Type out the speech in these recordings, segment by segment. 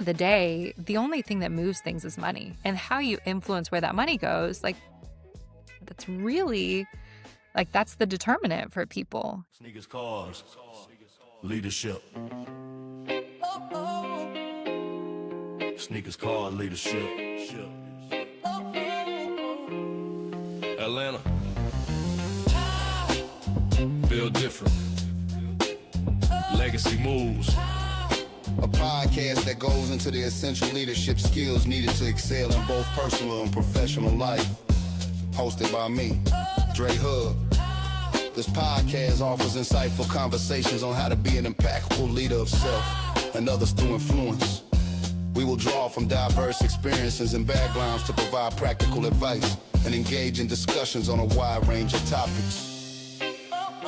of the day, the only thing that moves things is money, and how you influence where that money goes. Like, that's really, like, that's the determinant for people. Sneakers, cars, leadership. Sneakers, cars, leadership. Atlanta. Feel different. Legacy moves. A podcast that goes into the essential leadership skills needed to excel in both personal and professional life. Hosted by me, Drae Hubb. This podcast offers insightful conversations on how to be an impactful leader of self and others through influence. We will draw from diverse experiences and backgrounds to provide practical advice and engage in discussions on a wide range of topics.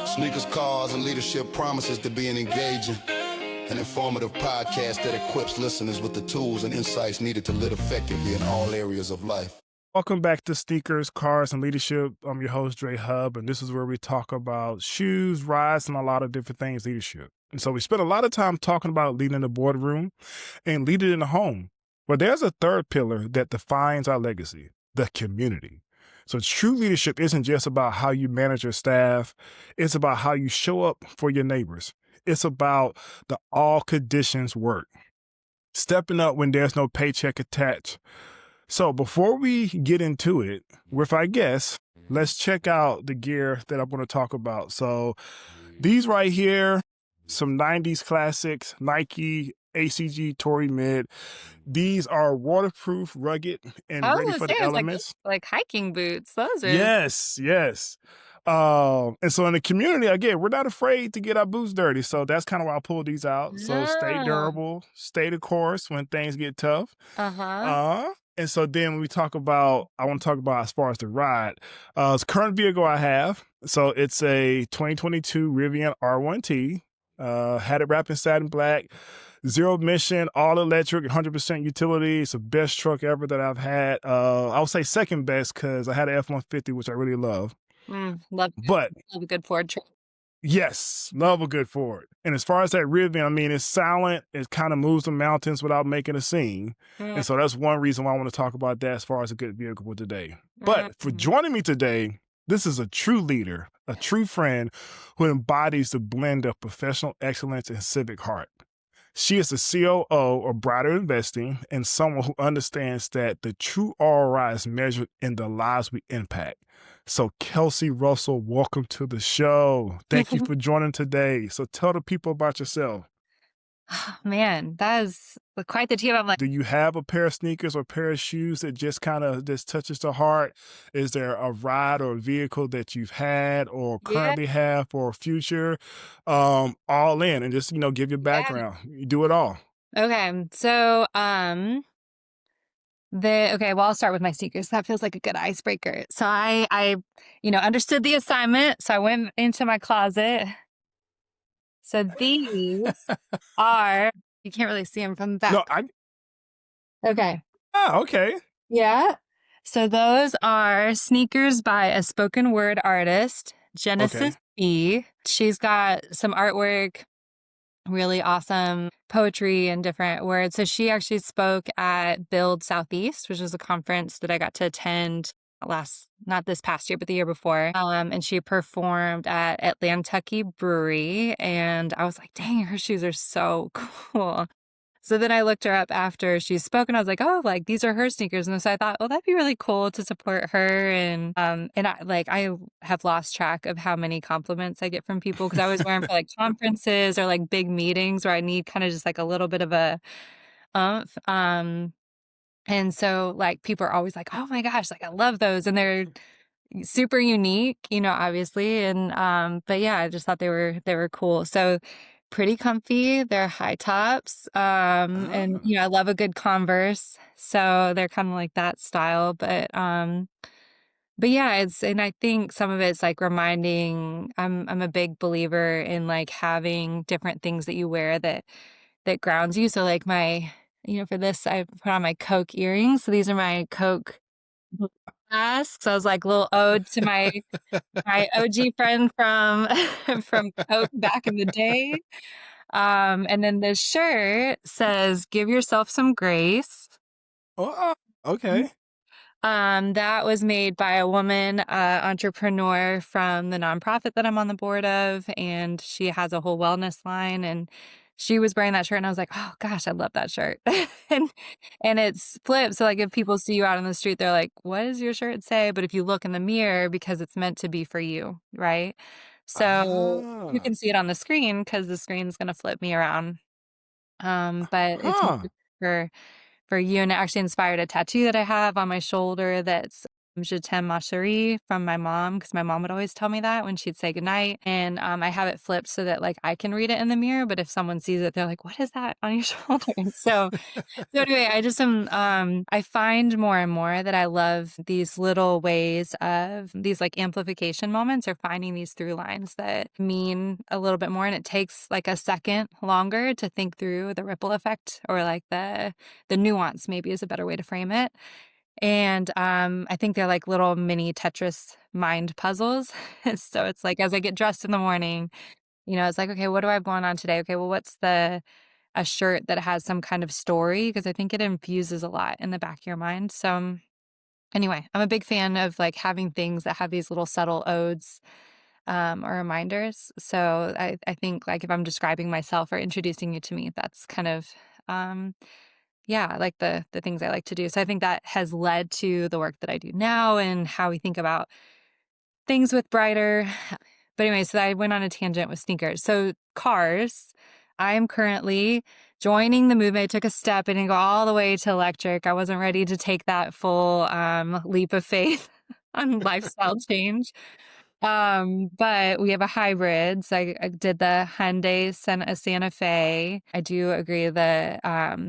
Sneakers, Cars, and Leadership promises to be an engaging and informative podcast that equips listeners with the tools and insights needed to live effectively in all areas of life. Welcome back to Sneakers, Cars, and Leadership. I'm your host, Drae Hubb, and this is where we talk about shoes, rides, and a lot of different things leadership. And so we spent a lot of time talking about leading in the boardroom and leading in the home. But there's a third pillar that defines our legacy, the community. So true leadership isn't just about how you manage your staff. It's about how you show up for your neighbors. It's about the all conditions work, stepping up when there's no paycheck attached. So before we get into it with our guests, let's check out the gear that I'm going to talk about. So these right here, some 90s classics, Nike ACG Tory Mid. These are waterproof, rugged, and ready for the elements. Like hiking boots. Those are. Yes. And so in the community, again, we're not afraid to get our boots dirty. So that's kind of why I pulled these out. So stay durable, stay the course when things get tough. And so then when we talk about, I want to talk about as far as the ride, it's current vehicle I have. So it's a 2022 Rivian R1T, had it wrapped in satin black, zero emission, all electric, 100% utility. It's the best truck ever that I've had. I would say second best because I had an F-150, which I really love. Love a good Ford truck. Yes, love a good Ford. And as far as that Rivian, I mean, it's silent. It kind of moves the mountains without making a scene. And so that's one reason why I want to talk about that as far as a good vehicle for today. But for joining me today, this is a true leader, a true friend who embodies the blend of professional excellence and civic heart. She is the COO of Brighter Investing and someone who understands that the true ROI is measured in the lives we impact. So Kelsey Russell, welcome to the show. Thank you for joining today. So tell the people about yourself. Oh, man, that is quite the team. I'm like, do you have a pair of sneakers or pair of shoes that just kind of just touches the heart? Is there a ride or a vehicle that you've had or currently have or future? All in, and just, give your background. You do it all. Okay. So, I'll start with my sneakers. That feels like a good icebreaker. So I understood the assignment. So I went into my closet. So these are, you can't really see them from the back. No, Okay. Oh, okay. Yeah. So those are sneakers by a spoken word artist, Genesis B. She's got some artwork, really awesome poetry and different words. So she actually spoke at Build Southeast, which is a conference that I got to attend not this past year, but the year before. And she performed at Atlantucky Brewery. And I was like, dang, her shoes are so cool. So then I looked her up after she spoke and I was like, oh, like these are her sneakers. And so I thought, well, that'd be really cool to support her. And I have lost track of how many compliments I get from people because I was wearing for like conferences or like big meetings where I need kind of just like a little bit of a and so like people are always like, oh my gosh, like I love those. And they're super unique, obviously. And but yeah, I just thought they were cool. So pretty comfy. They're high tops. And I love a good Converse. So they're kind of like that style. But yeah, and I think some of it's like reminding, I'm a big believer in like having different things that you wear that grounds you. So like for this, I put on my Coke earrings. So these are my Coke masks. So I was like a little ode to my OG friend from Coke back in the day. And then the shirt says, "Give yourself some grace." Oh, okay. That was made by a woman, entrepreneur from the nonprofit that I'm on the board of, and she has a whole wellness line, and she was wearing that shirt, and I was like, "Oh gosh, I love that shirt." and and it's flipped, so like if people see you out on the street, they're like, "What does your shirt say?" But if you look in the mirror, because it's meant to be for you, right? So you Ah, can see it on the screen because the screen's gonna flip me around. But it's huh. for for you, and it actually inspired a tattoo that I have on my shoulder that's Je t'aime ma chérie from my mom, because my mom would always tell me that when she'd say goodnight, and, I have it flipped so that, like, I can read it in the mirror, but if someone sees it, they're like, "What is that on your shoulder?" So anyway, I just I find more and more that I love these little ways of these like amplification moments or finding these through lines that mean a little bit more. And it takes like a second longer to think through the ripple effect or like the nuance maybe is a better way to frame it. And I think they're like little mini Tetris mind puzzles. So it's like as I get dressed in the morning, it's like, okay, what do I have going on today? Okay, well, what's a shirt that has some kind of story? Because I think it infuses a lot in the back of your mind. So anyway, I'm a big fan of like having things that have these little subtle odes or reminders. So I think like if I'm describing myself or introducing you to me, that's kind of um, yeah, like the things I like to do. So I think that has led to the work that I do now and how we think about things with Brighter. But anyway, so I went on a tangent with sneakers. So cars, I am currently joining the movement. I took a step and go all the way to electric. I wasn't ready to take that full leap of faith on lifestyle change. But we have a hybrid. So I did the Hyundai Santa Fe. I do agree that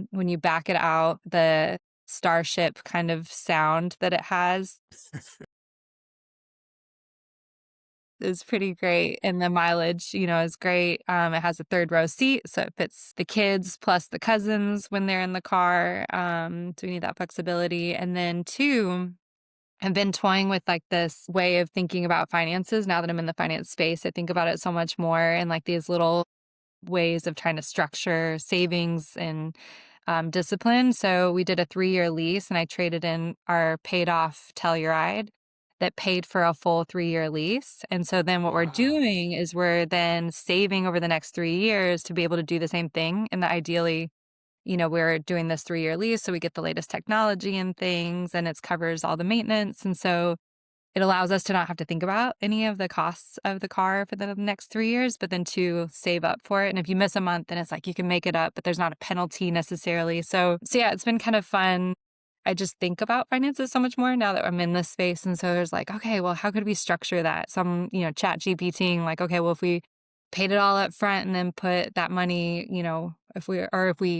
when you back it out, the Starship kind of sound that it has is pretty great, and the mileage, is great. It has a third row seat, so it fits the kids plus the cousins when they're in the car. So we need that flexibility. And then two, I've been toying with like this way of thinking about finances now that I'm in the finance space. I think about it so much more in like these little ways of trying to structure savings and discipline. So we did a 3-year lease and I traded in our paid off Telluride that paid for a full 3-year lease. And so then what we're Wow. doing is we're then saving over the next 3 years to be able to do the same thing. And ideally, we're doing this 3-year lease so we get the latest technology and things and it covers all the maintenance. And so it allows us to not have to think about any of the costs of the car for the next 3 years, but then to save up for it. And if you miss a month, then it's like you can make it up, but there's not a penalty necessarily. So yeah, it's been kind of fun. I just think about finances so much more now that I'm in this space. And so there's like, okay, well, how could we structure that? Some, chat GPTing like, okay, well, if we paid it all up front and then put that money, if we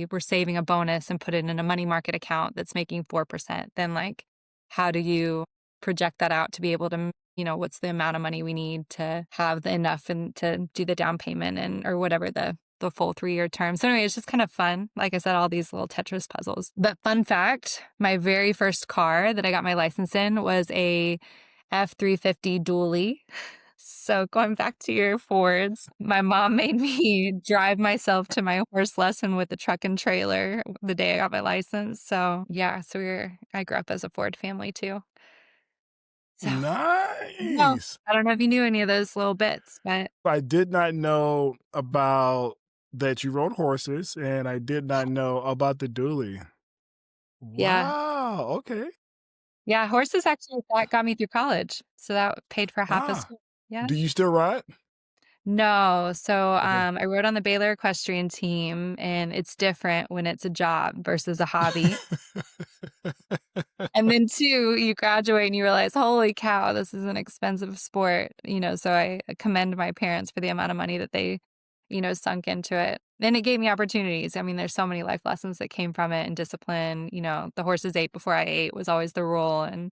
were saving a bonus and put it in a money market account that's making 4%, then like, how do you project that out to be able to, what's the amount of money we need to have enough and to do the down payment and or whatever the full 3-year term. So anyway, it's just kind of fun. Like I said, all these little Tetris puzzles. But fun fact, my very first car that I got my license in was a F-350 dually. So going back to your Fords, my mom made me drive myself to my horse lesson with the truck and trailer the day I got my license. So yeah, I grew up as a Ford family too. So, no, Nice. I don't know if you knew any of those little bits, but I did not know about that you rode horses, and I did not know about the dually. yeah. Wow, okay. Yeah, horses actually that got me through college. So that paid for half of Ah, school. Yeah. do you still ride? No. So Okay. I rode on the Baylor equestrian team and it's different when it's a job versus a hobby. And then two, you graduate and you realize, holy cow, this is an expensive sport. So I commend my parents for the amount of money that they, sunk into it. And it gave me opportunities. I mean, there's so many life lessons that came from it and discipline. The horses ate before I ate was always the rule. And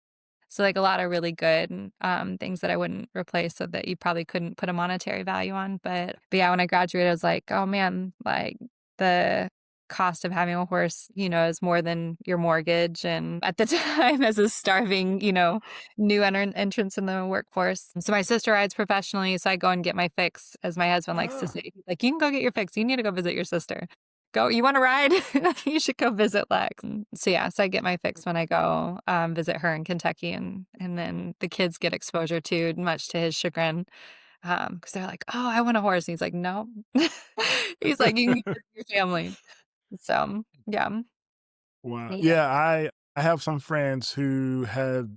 so like a lot of really good things that I wouldn't replace so that you probably couldn't put a monetary value on. But yeah, when I graduated, I was like, oh man, like the cost of having a horse, is more than your mortgage. And at the time, as a starving, new entrance in the workforce. So my sister rides professionally, so I go and get my fix, as my husband likes to Ah, say. Like, you can go get your fix. You need to go visit your sister. Go, you want to ride? You should go visit Lex. So I get my fix when I go visit her in Kentucky, and then the kids get exposure too, much to his chagrin. Because they're like, "Oh, I want a horse." And he's like, "No." He's like, "You can get this for your family." So, yeah. wow. Yeah. Yeah, I have some friends who have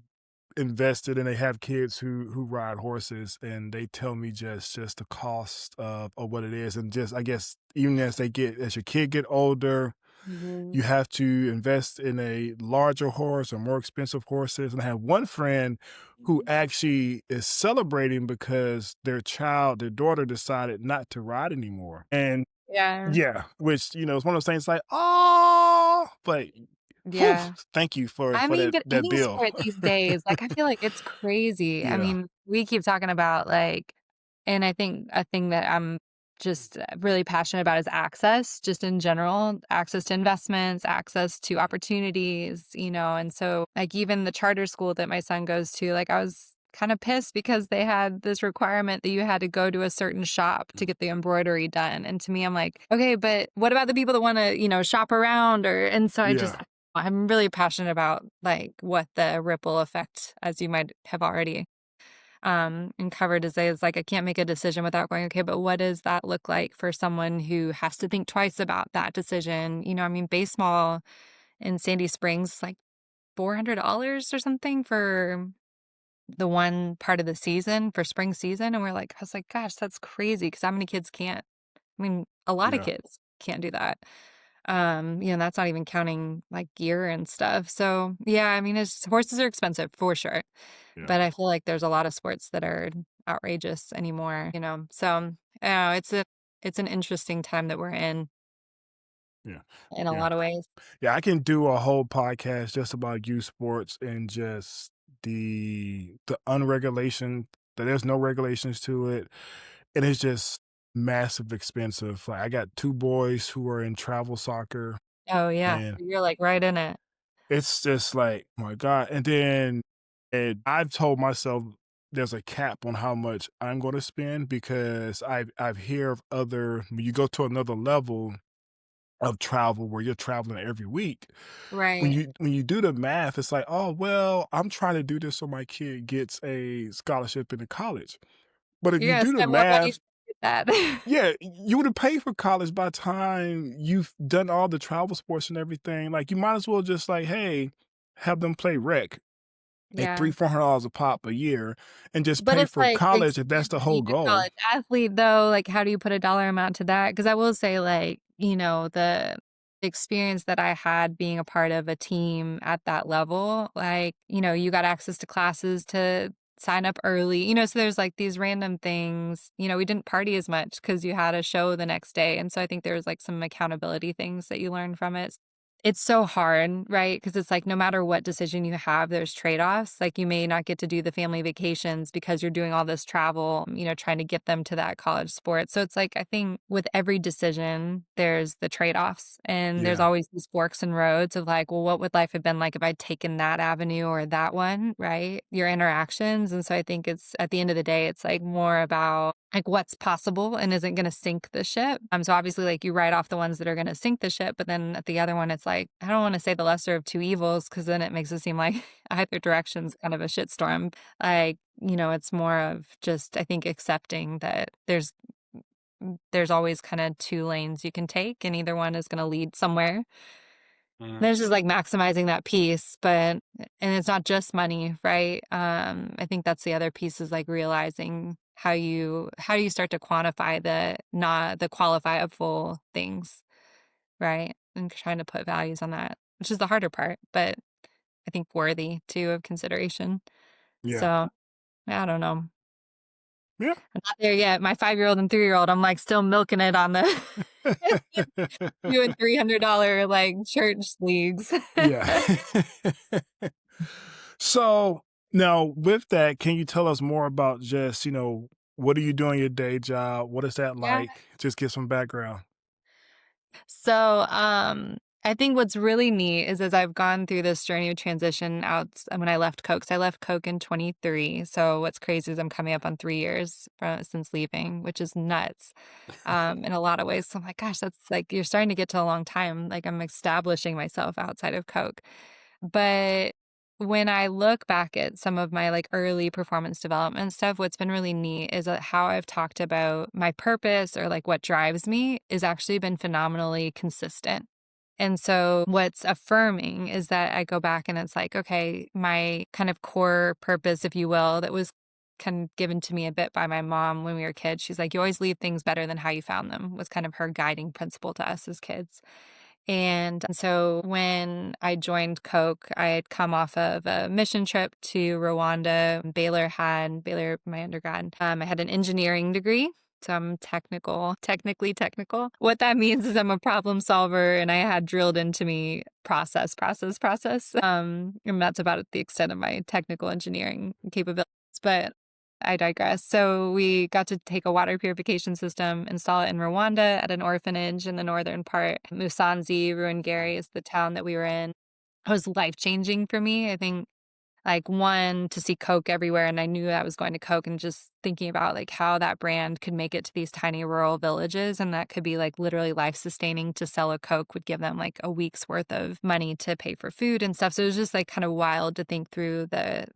invested and they have kids who ride horses, and they tell me just the cost of what it is. And just, I guess, even as your kid get older, Mhm. you have to invest in a larger horse or more expensive horses. And I have one friend who actually is celebrating because their daughter decided not to ride anymore. And Yeah. yeah, which, it's one of those things like, oh, but whew, Yeah. thank you I for mean, that but that any bill. sport these days, like, I feel like it's crazy. I Yeah, mean, we keep talking about, like, and I think a thing that I'm just really passionate about is access, just in general, access to investments, access to opportunities, and so, like, even the charter school that my son goes to, like, I was kind of pissed because they had this requirement that you had to go to a certain shop to get the embroidery done. And to me, I'm like, okay, but what about the people that want to, shop around? And so yeah, I'm really passionate about like what the ripple effect, as you might have already uncovered, is like I can't make a decision without going, okay, but what does that look like for someone who has to think twice about that decision? I mean, baseball in Sandy Springs is like $400 or something for the one part of the season for spring season. And I was like, gosh, that's crazy. Cause how many kids can't? I mean, a lot of yeah, kids can't do that. That's not even counting like gear and stuff. So yeah, I mean, horses are expensive for sure, yeah, but I feel like there's a lot of sports that are outrageous anymore, So, it's an interesting time that we're yeah, in a yeah. lot of ways. Yeah, I can do a whole podcast just about youth sports and just the unregulation that there's no regulations to it. And it's just massive expensive. Like, I got two boys who are in travel soccer, Oh yeah. and You're like right in it. it's just like, my God. And I've told myself there's a cap on how much I'm going to spend, because I've hear of when you go to another level of travel where you're traveling every week, Right. when you do the math, it's like, oh well, I'm trying to do this so my kid gets a scholarship into college. But if You're you gonna do the spend more money math, to get that. yeah, you would have paid for college by the time you've done all the travel sports and everything. Like, you might as well just like, hey, have them play rec at Yeah. $300-400 a pop a year, and just But pay it's for like the college if that's experience the of whole being a goal. college athlete, though, like, how do you put a dollar amount to that? Because I will say, like, the experience that I had being a part of a team at that level, like, you got access to classes to sign up early, so there's, like, these random things. We didn't party as much because you had a show the next day, and so I think there's, like, some accountability things that you learn from it. It's so hard, right? Because it's like no matter what decision you have, there's trade-offs. Like, you may not get to do the family vacations because you're doing all this travel, trying to get them to that college sport. So it's like I think with every decision, there's the trade-offs, and there's Yeah, always these forks and roads of like, well, what would life have been like if I'd taken that avenue or that one, right? Your interactions. And so I think it's at the end of the day, it's like more about like what's possible and isn't going to sink the ship. So obviously, like, you write off the ones that are going to sink the ship, but then at the other one, it's like I don't want to say the lesser of two evils, because then it makes it seem like either direction's kind of a shitstorm. Like, it's more of just I think accepting that there's always kind of two lanes you can take, and either one is going to lead somewhere. mhm, There's just like maximizing that piece, but and it's not just money, right? I think that's the other piece is like realizing how do you start to quantify the not the qualifiable things, right? And trying to put values on that, which is the harder part, but I think worthy too of consideration. yeah, So I don't know. yeah. I'm not there yet. My 5-year-old and 3-year-old, I'm like still milking it on the doing $300 like church leagues. Yeah. So, now with that, can you tell us more about just, what do you do in your day job? What is that Yeah. like? Just give some background. So, I think what's really neat is as I've gone through this journey of transition out when I left Coke. So I left Coke in 23. So what's crazy is I'm coming up on 3 years since leaving, which is nuts. In a lot of ways. So I'm like, gosh, that's like you're starting to get to a long time. Like I'm establishing myself outside of Coke. But when I look back at some of my like early performance development stuff, what's been really neat is how I've talked about my purpose or like what drives me is actually been phenomenally consistent. And so what's affirming is that I go back and it's like, okay, my kind of core purpose, if you will, that was kind of given to me a bit by my mom when we were kids. She's like, you always leave things better than how you found them, was kind of her guiding principle to us as kids. And so when I joined Coke, I had come off of a mission trip to Rwanda. Baylor, my undergrad. I had an engineering degree. So I'm technically technical. What that means is I'm a problem solver and I had drilled into me process. And that's about the extent of my technical engineering capabilities. But I digress. So we got to take a water purification system, install it in Rwanda at an orphanage in the northern part. Musanze, Ruangeri is the town that we were in. It was life-changing for me. I think like one, to see Coke everywhere, and I knew I was going to Coke, and just thinking about like how that brand could make it to these tiny rural villages, and that could be like literally life-sustaining. To sell a Coke would give them like a week's worth of money to pay for food and stuff. So it was just like kind of wild to think through the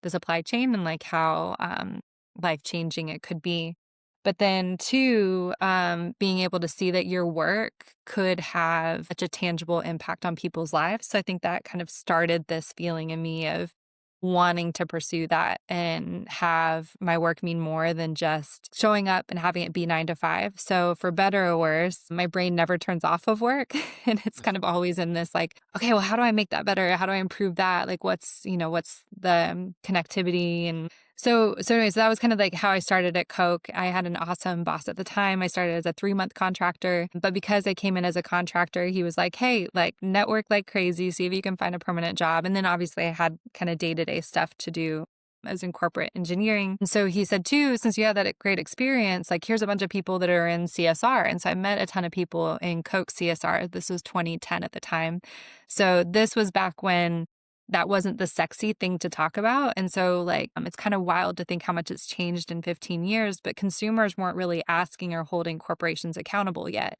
supply chain, and like how life-changing it could be. But then two, being able to see that your work could have such a tangible impact on people's lives. So I think that kind of started this feeling in me of wanting to pursue that and have my work mean more than just showing up and having it be 9 to 5. So for better or worse, my brain never turns off of work. And it's kind of always in this like, okay, well, how do I make that better? How do I improve that? Like what's the connectivity? And anyways, that was kind of like how I started at Coke. I had an awesome boss at the time. I started as a 3-month contractor, but because I came in as a contractor, he was like, hey, like network like crazy, see if you can find a permanent job. And then obviously I had kind of day-to-day stuff to do. I was in corporate engineering. And so he said too, since you had that great experience, like here's a bunch of people that are in CSR. And so I met a ton of people in Coke CSR. This was 2010 at the time. So this was back when that wasn't the sexy thing to talk about. And so like, it's kind of wild to think how much it's changed in 15 years, but consumers weren't really asking or holding corporations accountable yet.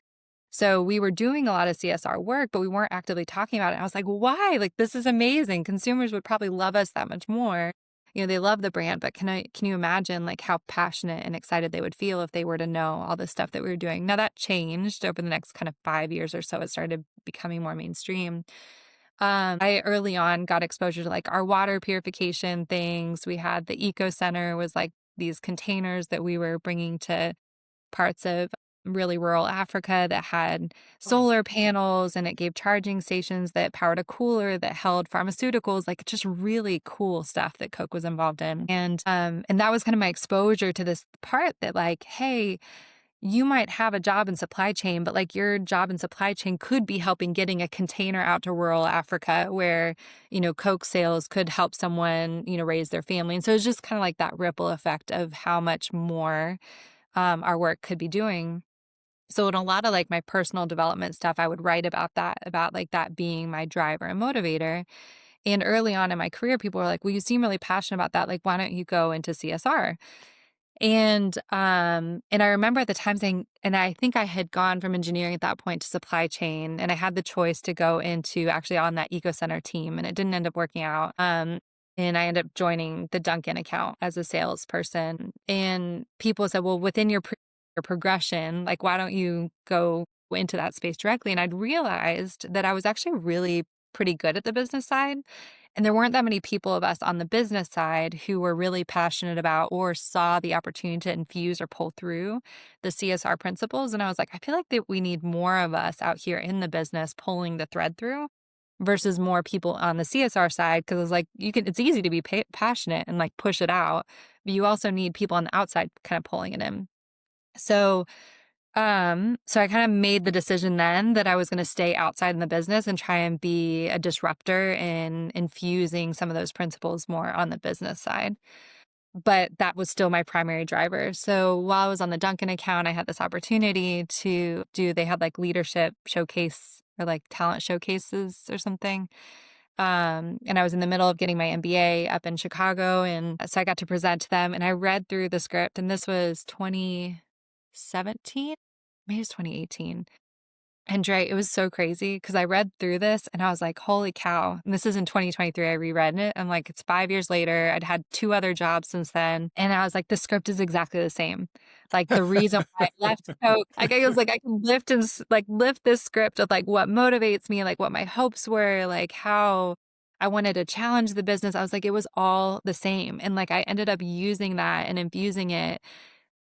So we were doing a lot of CSR work, but we weren't actively talking about it. And I was like, why? Like, this is amazing. Consumers would probably love us that much more. You know, they love the brand, but can you imagine like how passionate and excited they would feel if they were to know all the stuff that we were doing? Now that changed over the next kind of 5 years or so. It started becoming more mainstream. I early on got exposure to like our water purification things. We had the Eco Center was like these containers that we were bringing to parts of really rural Africa that had solar panels, and it gave charging stations that powered a cooler that held pharmaceuticals, like just really cool stuff that Coke was involved in. And that was kind of my exposure to this part that like, hey, you might have a job in supply chain, but like your job in supply chain could be helping getting a container out to rural Africa where, you know, Coke sales could help someone, you know, raise their family. And so it's just kind of like that ripple effect of how much more our work could be doing. So in a lot of like my personal development stuff, I would write about that, about like that being my driver and motivator. And early on in my career, people were like, well, you seem really passionate about that. Like, why don't you go into CSR? And I remember at the time saying, and I think I had gone from engineering at that point to supply chain, and I had the choice to go into actually on that Eco Center team, and it didn't end up working out. And I ended up joining the Dunkin' account as a salesperson. And people said, well, within your progression, like, why don't you go into that space directly? And I'd realized that I was actually really pretty good at the business side. And there weren't that many people of us on the business side who were really passionate about or saw the opportunity to infuse or pull through the CSR principles. And I was like, I feel like that we need more of us out here in the business pulling the thread through versus more people on the CSR side. Because it's like, it's easy to be passionate and like push it out, but you also need people on the outside kind of pulling it in. So I kind of made the decision then that I was going to stay outside in the business and try and be a disruptor in infusing some of those principles more on the business side. but that was still my primary driver. So while I was on the Dunkin' account, I had this opportunity to they had like leadership showcase or like talent showcases or something. And I was in the middle of getting my MBA up in Chicago. And so I got to present to them and I read through the script, and this was 2017, maybe it's 2018. And Drae, it was so crazy because I read through this and I was like, holy cow. And this is in 2023. I reread it. I'm like, it's 5 years later. I'd had 2 other jobs since then. And I was like, the script is exactly the same. Like the reason why I left Coke, like I was like, I can lift and like lift this script of like what motivates me, like what my hopes were, like how I wanted to challenge the business. I was like, it was all the same. And like I ended up using that and infusing it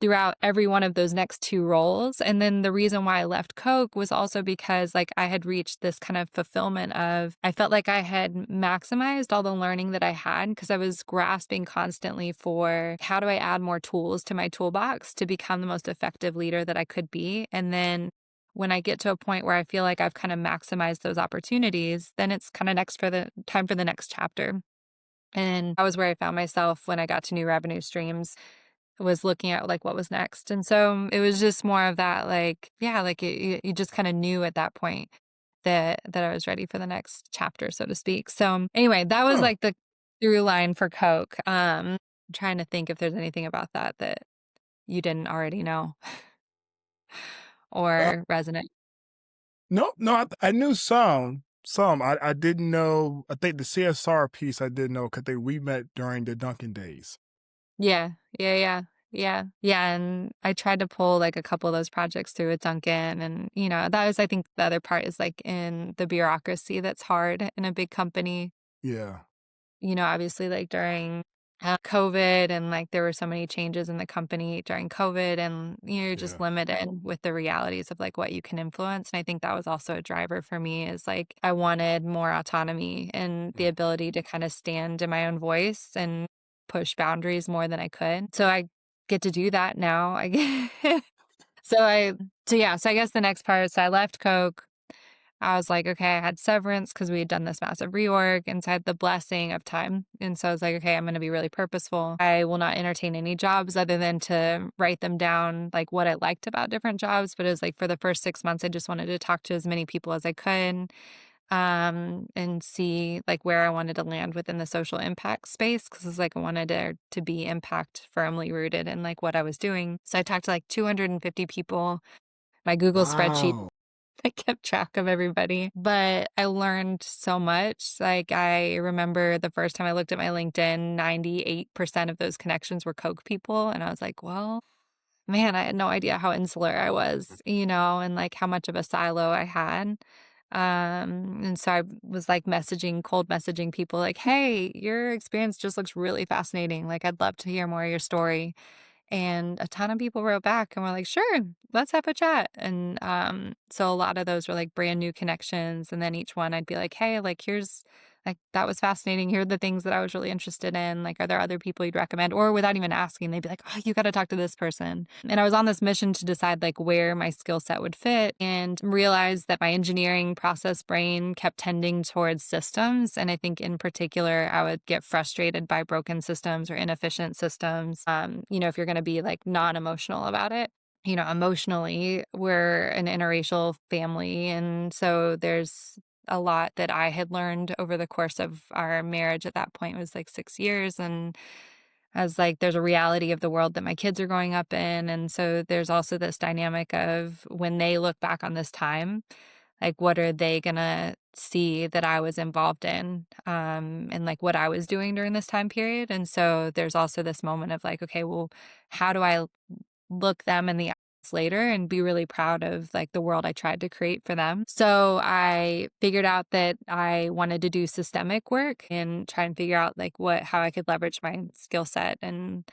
throughout every one of those next 2 roles. And then the reason why I left Coke was also because like I had reached this kind of fulfillment of, I felt like I had maximized all the learning that I had because I was grasping constantly for how do I add more tools to my toolbox to become the most effective leader that I could be. And then when I get to a point where I feel like I've kind of maximized those opportunities, then it's kind of next for the time for the next chapter. And that was where I found myself when I got to new revenue streams, was looking at like what was next. And so it was just more of that, like, yeah, like you just kind of knew at that point that I was ready for the next chapter, so to speak. So anyway, that was like the through line for Coke. I'm trying to think if there's anything about that that you didn't already know Uh, or resonate. no, I knew some. Some I didn't know. I think the CSR piece I didn't know because we met during the Duncan days. Yeah, yeah, yeah. Yeah, and I tried to pull like a couple of those projects through with Duncan, and that was, I think the other part is like in the bureaucracy that's hard in a big company. Yeah, Obviously like during COVID, and like there were so many changes in the company during COVID, and you're just yeah, limited with the realities of like what you can influence. And I think that was also a driver for me, is like I wanted more autonomy and the yeah. ability to kind of stand in my own voice and push boundaries more than I could. So I get to do that now. I get so I guess the next part is, so I left Coke. I was like, okay, I had severance because we had done this massive reorg, and so I had the blessing of time. And so I was like, okay, I'm going to be really purposeful. I will not entertain any jobs other than to write them down, like what I liked about different jobs. But it was like for the first 6 months, I just wanted to talk to as many people as I could, and see like where I wanted to land within the social impact space. Cause it's like I wanted to be impact firmly rooted in like what I was doing. So I talked to like 250 people. My Google spreadsheet, Wow. I kept track of everybody, but I learned so much. Like I remember the first time I looked at my LinkedIn, 98% of those connections were Coke people. And I was like, well, man, I had no idea how insular I was, and like how much of a silo I had. And so I was like cold messaging people like, hey, your experience just looks really fascinating. Like, I'd love to hear more of your story. And a ton of people wrote back and were like, sure, let's have a chat. And so a lot of those were like brand new connections. And then each one I'd be like, hey, like, here's like, that was fascinating. Here are the things that I was really interested in. Like, are there other people you'd recommend? Or without even asking, they'd be like, oh, you got to talk to this person. And I was on this mission to decide like where my skill set would fit, and realized that my engineering process brain kept tending towards systems. And I think in particular, I would get frustrated by broken systems or inefficient systems. If you're going to be like non-emotional about it. Emotionally, we're an interracial family. And so there's a lot that I had learned over the course of our marriage. At that point, it was like 6 years. And I was like, there's a reality of the world that my kids are growing up in. And so there's also this dynamic of when they look back on this time, like, what are they going to see that I was involved in, and like what I was doing during this time period. And so there's also this moment of like, okay, well, how do I look them in the eyes later and be really proud of like the world I tried to create for them. So I figured out that I wanted to do systemic work and try and figure out like how I could leverage my skill set, and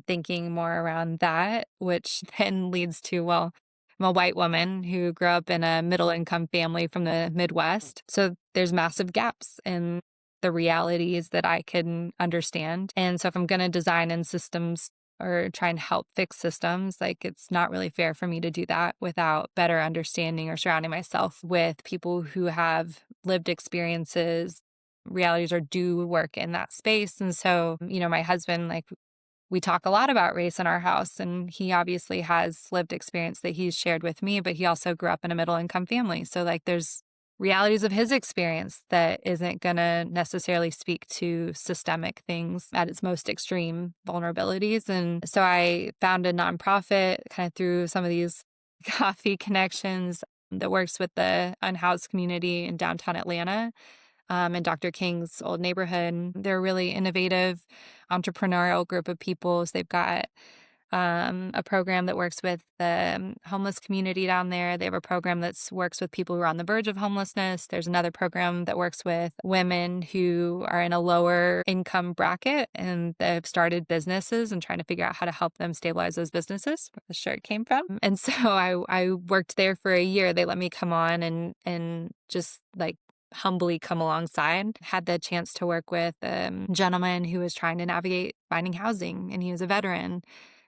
thinking more around that, which then leads to, well, I'm a white woman who grew up in a middle income family from the Midwest. So there's massive gaps in the realities that I can understand. And so if I'm going to design in systems or try and help fix systems, like it's not really fair for me to do that without better understanding or surrounding myself with people who have lived experiences realities or do work in that space. And so, my husband, like, we talk a lot about race in our house, and he obviously has lived experience that he's shared with me, but he also grew up in a middle income family. So, like, there's realities of his experience that isn't going to necessarily speak to systemic things at its most extreme vulnerabilities. And so I found a nonprofit kind of through some of these coffee connections that works with the unhoused community in downtown Atlanta, in Dr. King's old neighborhood. They're a really innovative, entrepreneurial group of people. So they've got a program that works with the homeless community down there. They have a program that works with people who are on the verge of homelessness. There's another program that works with women who are in a lower income bracket and they've started businesses and trying to figure out how to help them stabilize those businesses, where the shirt came from. And so I worked there for a year. They let me come on and just like humbly come alongside. Had the chance to work with a gentleman who was trying to navigate finding housing, and he was a veteran,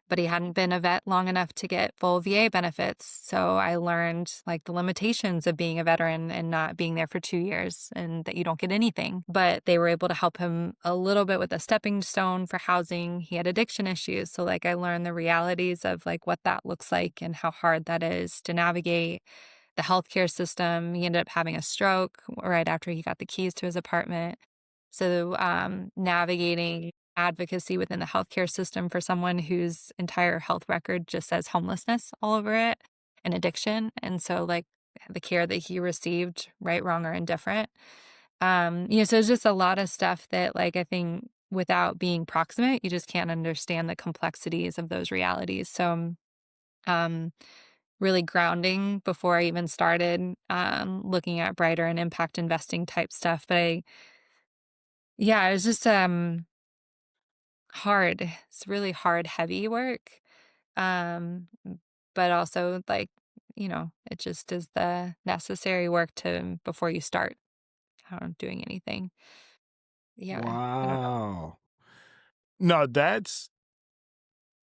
but he hadn't been a vet long enough to get full VA benefits. So I learned like the limitations of being a veteran and not being there for 2 years and that you don't get anything. But they were able to help him a little bit with a stepping stone for housing. He had addiction issues. So like I learned the realities of like what that looks like and how hard that is to navigate the healthcare system. He ended up having a stroke right after he got the keys to his apartment. So navigating advocacy within the healthcare system for someone whose entire health record just says homelessness all over it and addiction. And so like the care that he received, right, wrong, or indifferent. So it's just a lot of stuff that like I think without being proximate, you just can't understand the complexities of those realities. So um really grounding before I even started looking at brighter and impact investing type stuff. But yeah, it was just hard. It's really hard, heavy work. Um, but also like, it just is the necessary work to before you start doing anything. Yeah. I don't know. Wow. No,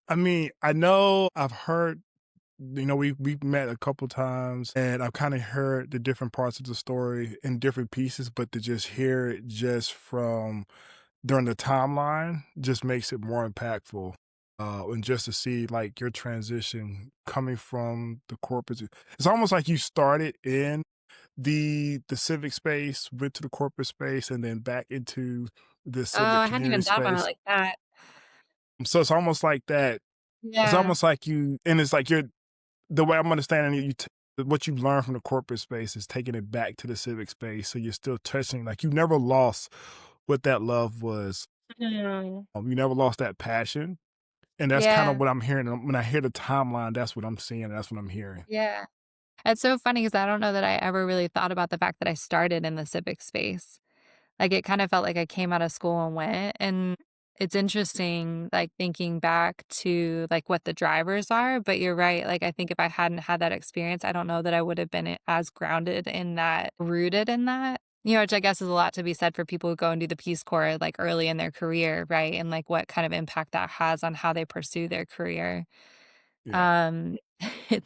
I mean, I know I've heard, we've met a couple times and I've kind of heard the different parts of the story in different pieces, but to just hear it just from during the timeline just makes it more impactful. And just to see like your transition coming from the corporate, it's almost like you started in the civic space, went to the corporate space, and then back into the Oh, civic I hadn't community even thought about it space. like that. So it's almost like that. It's Yeah. almost like and it's like the way I'm understanding it, what you learn from the corporate space is taking it back to the civic space. So you're still touching, like you never lost what that love was. Mhm. You never lost that passion. And that's kind of Yeah. what I'm hearing. When I hear the timeline, that's what I'm seeing. That's what I'm hearing. Yeah. It's so funny because I don't know that I ever really thought about the fact that I started in the civic space. Like, it kind of felt like I came out of school and went, and it's interesting, like, thinking back to, like, what the drivers are, but you're right, like, I think if I hadn't had that experience, I don't know that I would have been as grounded in that, rooted in that, which I guess is a lot to be said for people who go and do the Peace Corps, like, early in their career, right? And, like, what kind of impact that has on how they pursue their career. Yeah. Um, it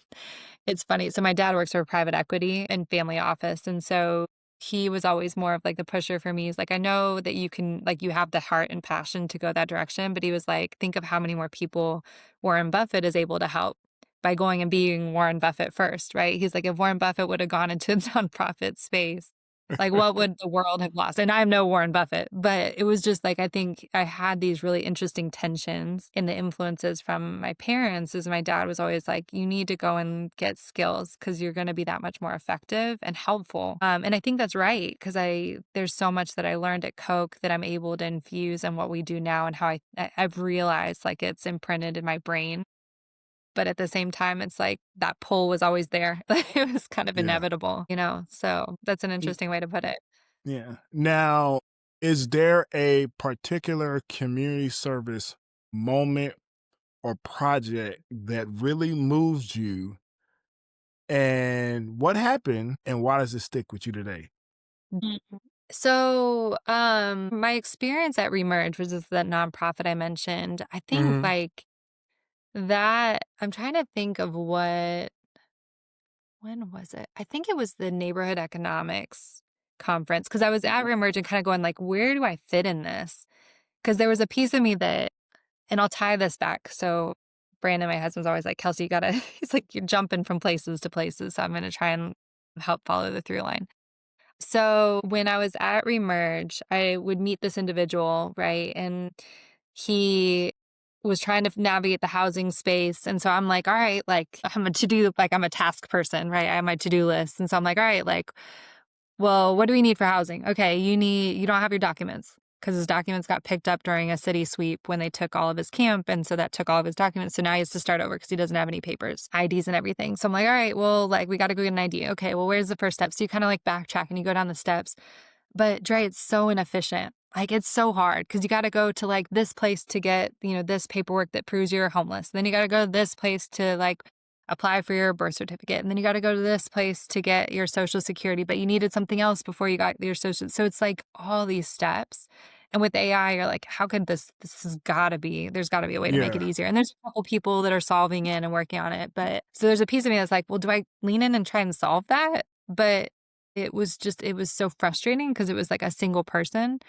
it's funny. So my dad works for private equity and family office, and so he was always more of like the pusher for me. He's like, "I know that you can like you have the heart and passion to go that direction," but he was like, "Think of how many more people Warren Buffett is able to help by going and being Warren Buffett first, right?" He's like, "If Warren Buffett would have gone into the nonprofit space, like, what would the world have lost?" And I'm no Warren Buffett, but it was just like I think I had these really interesting tensions in the influences from my parents, as my dad was always like, "You need to go and get skills because you're gonna be that much more effective and helpful." And I think that's right because there's so much that I learned at Coke that I'm able to infuse in what we do now and how I've realized, like, it's imprinted in my brain. But at the same time, it's like that pull was always there. It was kind of Yeah. inevitable, So that's an N- interesting way to put it. Yeah. Now, is there a particular community service moment or project that really moves you? And what happened and why does it stick with you today? Mhm. So, my experience at Remerge, which is the nonprofit I mentioned, I think Mhm. like that I'm trying to think of when was it? I think it was the neighborhood economics conference because I was at Reemerge and kind of going like, where do I fit in this? Because there was a piece of me that, and I'll tie this back. So Brandon, my husband's always like, Kelsey, you gotta, he's like, you're jumping from places to places. So I'm going to try and help follow the through line. So when I was at Reemerge, I would meet this individual, right? And he was trying to navigate the housing space. And so I'm like, all right, like I'm a task person, right? I have my to-do list. And so I'm like, all right, like, well, what do we need for housing? Okay, you don't have your documents because his documents got picked up during a city sweep when they took all of his camp. And so that took all of his documents. So now he has to start over because he doesn't have any papers, IDs and everything. So I'm like, all right, well, like we got to go get an ID. Okay, well, where's the first step? So you kind of like backtrack and you go down the steps. But Drae, it's so inefficient. Like it's so hard because you got to go to like this place to get, this paperwork that proves you're homeless. Then you got to go to this place to like apply for your birth certificate. And then you got to go to this place to get your social security, but you needed something else before you got your social. So it's like all these steps. And with AI, you're like, how could this has there's gotta be a way to make it easier. And there's a couple people that are solving it and working on it. But so there's a piece of me that's like, well, do I lean in and try and solve that? But it was so frustrating because it was like a single person.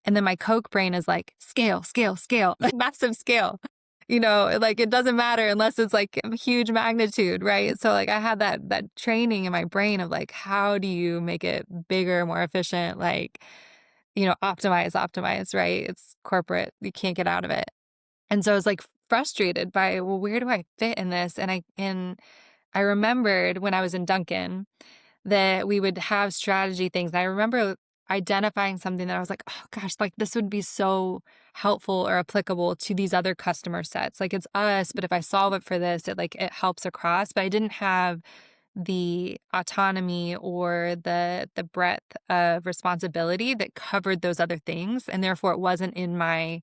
And then my Coke brain is like, scale, scale, scale, like massive scale. Like it doesn't matter unless it's like a huge magnitude, right? So like I had that training in my brain of like, how do you make it bigger, more efficient? Like, optimize, right? It's corporate. You can't get out of it. And so I was like frustrated by, well, where do I fit in this? And I remembered when I was in Duncan that we would have strategy things. And I remember identifying something that I was like, oh gosh, like this would be so helpful or applicable to these other customer sets. Like it's us, but if I solve it for this, it helps across. But I didn't have the autonomy or the breadth of responsibility that covered those other things. And therefore it wasn't in my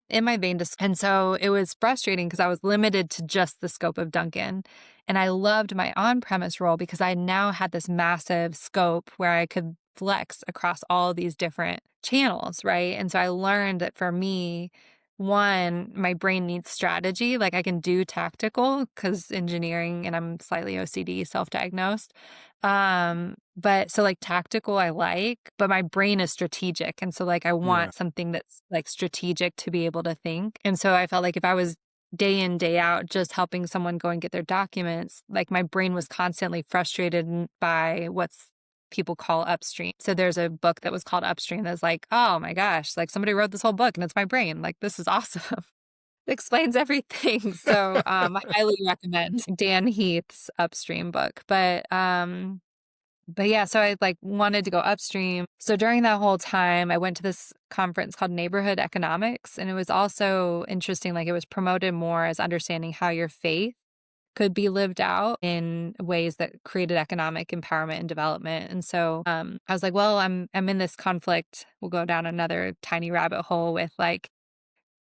vein. And so it was frustrating because I was limited to just the scope of Duncan. And I loved my on-premise role because I now had this massive scope where I could flex across all these different channels, right? And so I learned that for me, one, my brain needs strategy. Like I can do tactical because engineering and I'm slightly OCD, self-diagnosed. But so like tactical I like, but my brain is strategic. And so like I want something that's like strategic to be able to think. And so I felt like if I was day in, day out, just helping someone go and get their documents, like my brain was constantly frustrated by what's people call upstream. So there's a book that was called Upstream that's like, oh my gosh, like somebody wrote this whole book and it's my brain. Like this is awesome. It explains everything. So I highly recommend Dan Heath's Upstream book. But yeah, so I like wanted to go upstream. So during that whole time, I went to this conference called Neighborhood Economics. And it was also interesting. Like it was promoted more as understanding how your faith could be lived out in ways that created economic empowerment and development. And so I was like, well, I'm in this conflict. We'll go down another tiny rabbit hole with like,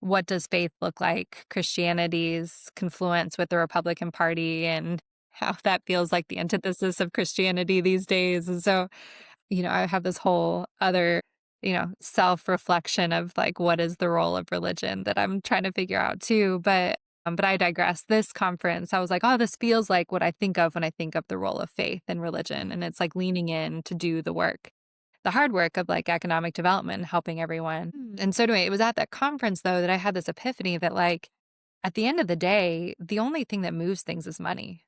what does faith look like? Christianity's confluence with the Republican Party and how that feels like the antithesis of Christianity these days. And so, I have this whole other, self-reflection of like, what is the role of religion that I'm trying to figure out too. But I digress. This conference, I was like, oh, this feels like what I think of when I think of the role of faith and religion. And it's like leaning in to do the work, the hard work of like economic development, helping everyone. And so anyway, it was at that conference though that I had this epiphany that like, at the end of the day, the only thing that moves things is money.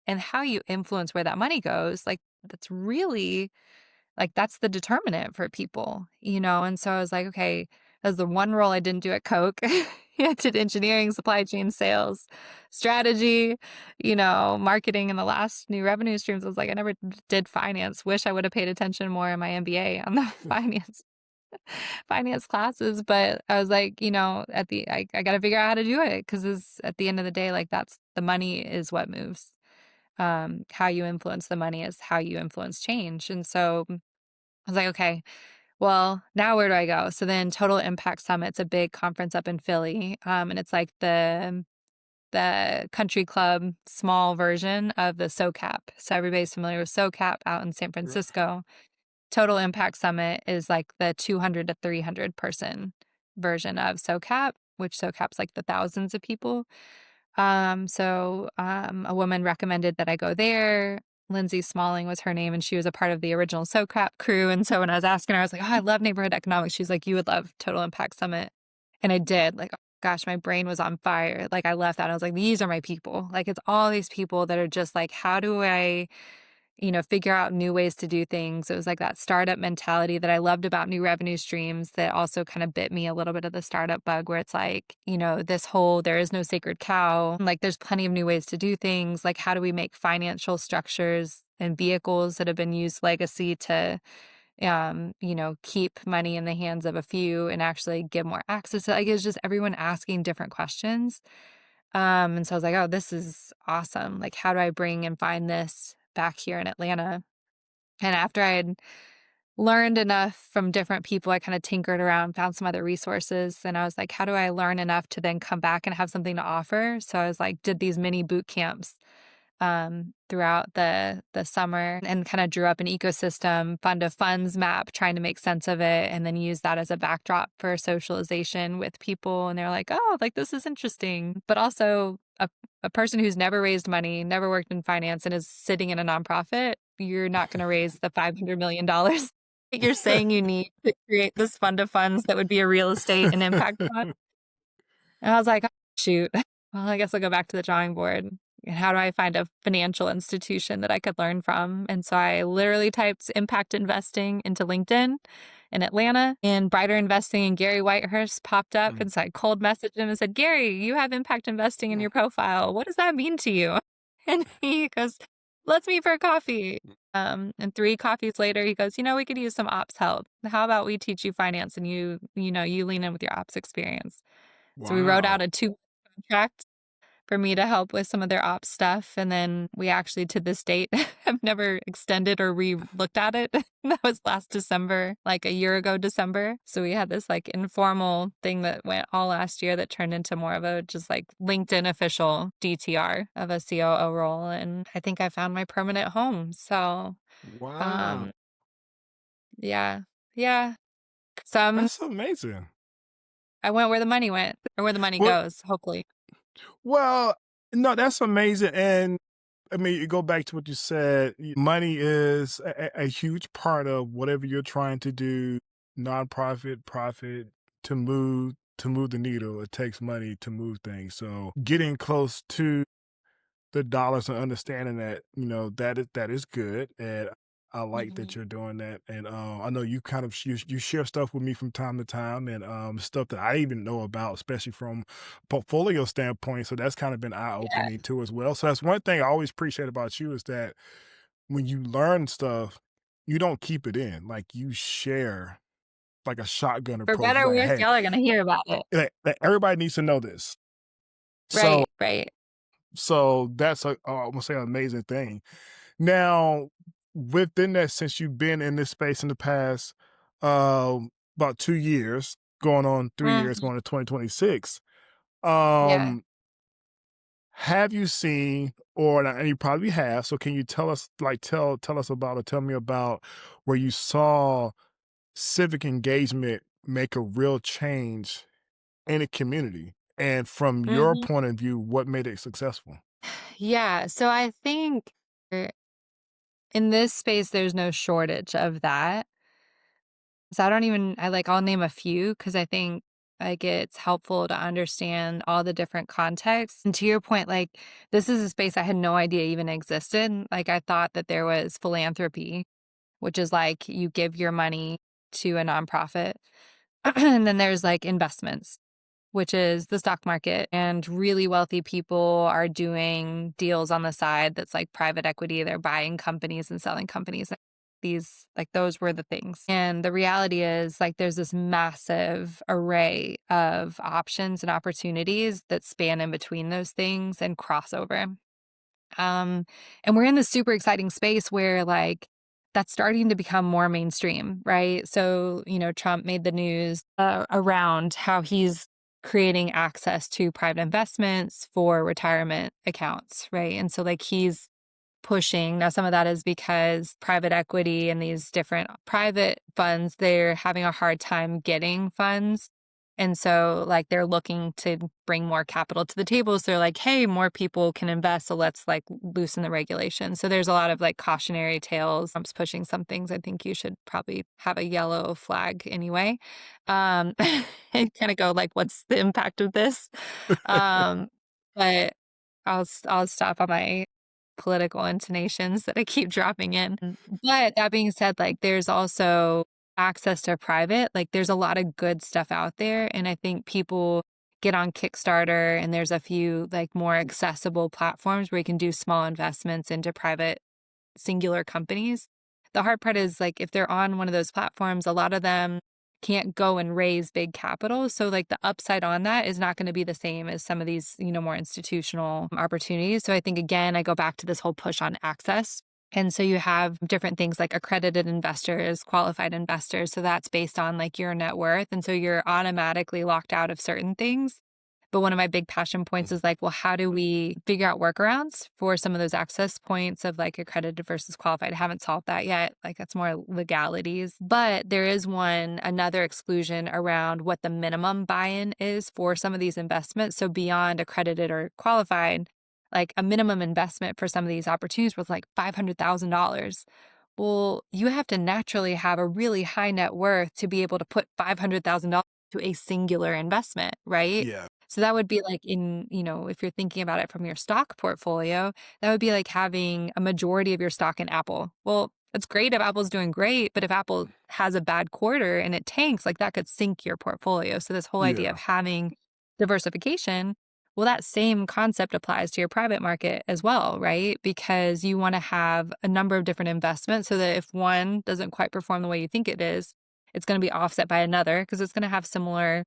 And how you influence where that money goes, like that's really like that's the determinant for people, And so I was like, okay, that's the one role I didn't do at Coke. I did engineering, supply chain, sales, strategy, marketing, and the last new revenue streams. I was like, I never did finance. Wish I would have paid attention more in my MBA on the finance classes. But I was like, I got to figure out how to do it because at the end of the day, like that's the money is what moves. How you influence the money is how you influence change. And so I was like, okay, well, now where do I go? So then Total Impact Summit's a big conference up in Philly. And it's like the country club small version of the SoCap. So everybody's familiar with SoCap out in San Francisco. Total Impact Summit is like the 200 to 300 person version of SoCap, which SoCap's like the thousands of people. So a woman recommended that I go there. Lindsay Smalling was her name, and she was a part of the original SoCap crew. And so when I was asking her, I was like, oh, I love neighborhood economics. She's like, you would love Total Impact Summit. And I did. Like, oh, gosh, my brain was on fire. Like, I left that. I was like, these are my people. Like, it's all these people that are just like, how do I, figure out new ways to do things. It was like that startup mentality that I loved about new revenue streams that also kind of bit me a little bit of the startup bug where it's like, this whole, there is no sacred cow. Like there's plenty of new ways to do things. Like how do we make financial structures and vehicles that have been used legacy to, keep money in the hands of a few and actually give more access to, like, it's just everyone asking different questions. And so I was like, oh, this is awesome. Like, how do I bring and find this back here in Atlanta? And after I had learned enough from different people, I kind of tinkered around, found some other resources. And I was like, how do I learn enough to then come back and have something to offer? So I was like, did these mini boot camps throughout the summer and kind of drew up an ecosystem fund of funds map, trying to make sense of it, and then use that as a backdrop for socialization with people. And they're like, oh, like this is interesting. But also a person who's never raised money, never worked in finance, and is sitting in a nonprofit, you're not going to raise the $500 million that you're saying you need to create this fund of funds that would be a real estate and impact fund. And I was like, oh, shoot, well, I guess I'll go back to the drawing board. And how do I find a financial institution that I could learn from? And so I literally typed impact investing into LinkedIn in Atlanta, and Brighter Investing and Gary Whitehurst popped up. And so I cold messaged him and said, Gary, you have impact investing in your profile. What does that mean to you? And he goes, let's meet for a coffee. And 3 coffees later, he goes, we could use some ops help. How about we teach you finance and you lean in with your ops experience. Wow. So we wrote out a 2 contract for me to help with some of their ops stuff. And then we actually, to this date, have never extended or re-looked at it. That was last December, like a year ago, December. So we had this like informal thing that went all last year that turned into more of a just like LinkedIn official DTR of a COO role. And I think I found my permanent home. So, wow. Yeah. That's amazing. I went where the money went, or where the money goes, hopefully. Well, no, that's amazing. And I mean, you go back to what you said, money is a huge part of whatever you're trying to do, nonprofit, profit, to move the needle. It takes money to move things. So getting close to the dollars and understanding that, that is good. And I like that you're doing that. And I know you kind of you share stuff with me from time to time, and stuff that I even know about, especially from portfolio standpoint. So that's kind of been eye-opening too as well. So that's one thing I always appreciate about you is that when you learn stuff, you don't keep it in. Like you share like a shotgun For approach. better or Like, worse, hey, y'all are going to hear about it. like, everybody needs to know this. Right. So that's I'm gonna say an amazing thing. Now, within that, since you've been in this space in the past, about 2 years, going on 3 years, going to 2026, Yeah. have you seen, and you probably have, so can you tell us, like, tell us about, or tell me about where you saw civic engagement make a real change in a community? And from your point of view, what made it successful? Yeah. So I think in this space, there's no shortage of that. So I'll name a few because I think like it's helpful to understand all the different contexts. And to your point, like this is a space I had no idea even existed. Like I thought that there was philanthropy, which is like you give your money to a nonprofit. And then there's like investments, which is the stock market. And really wealthy people are doing deals on the side that's like private equity. They're buying companies and selling companies. Those were the things. And the reality is like there's this massive array of options and opportunities that span in between those things and crossover. And we're in this super exciting space where like that's starting to become more mainstream, right? So, Trump made the news around how he's creating access to private investments for retirement accounts, right? And so like he's pushing. Now, some of that is because private equity and these different private funds, they're having a hard time getting funds And so like they're looking to bring more capital to the table. So they're like, hey, more people can invest. So let's like loosen the regulations. So there's a lot of like cautionary tales. I'm just pushing some things. I think you should probably have a yellow flag anyway. And kind of go like, what's the impact of this? But I'll stop on my political intonations that I keep dropping in. But that being said, like there's also access to private, like there's a lot of good stuff out there. And I think people get on Kickstarter and there's a few like more accessible platforms where you can do small investments into private singular companies. The hard part is like if they're on one of those platforms, a lot of them can't go and raise big capital. So like the upside on that is not going to be the same as some of these, more institutional opportunities. So I think again, I go back to this whole push on access. And so you have different things like accredited investors, qualified investors. So that's based on like your net worth. And so you're automatically locked out of certain things. But one of my big passion points is like, well, how do we figure out workarounds for some of those access points of like accredited versus qualified? I haven't solved that yet. Like that's more legalities. But there is another exclusion around what the minimum buy-in is for some of these investments. So beyond accredited or qualified, like a minimum investment for some of these opportunities was like $500,000. Well, you have to naturally have a really high net worth to be able to put $500,000 to a singular investment, right? Yeah. So that would be like if you're thinking about it from your stock portfolio, that would be like having a majority of your stock in Apple. Well, it's great if Apple's doing great, but if Apple has a bad quarter and it tanks, like that could sink your portfolio. So this whole idea of having diversification, well, that same concept applies to your private market as well, right? Because you want to have a number of different investments so that if one doesn't quite perform the way you think it is, it's going to be offset by another because it's going to have similar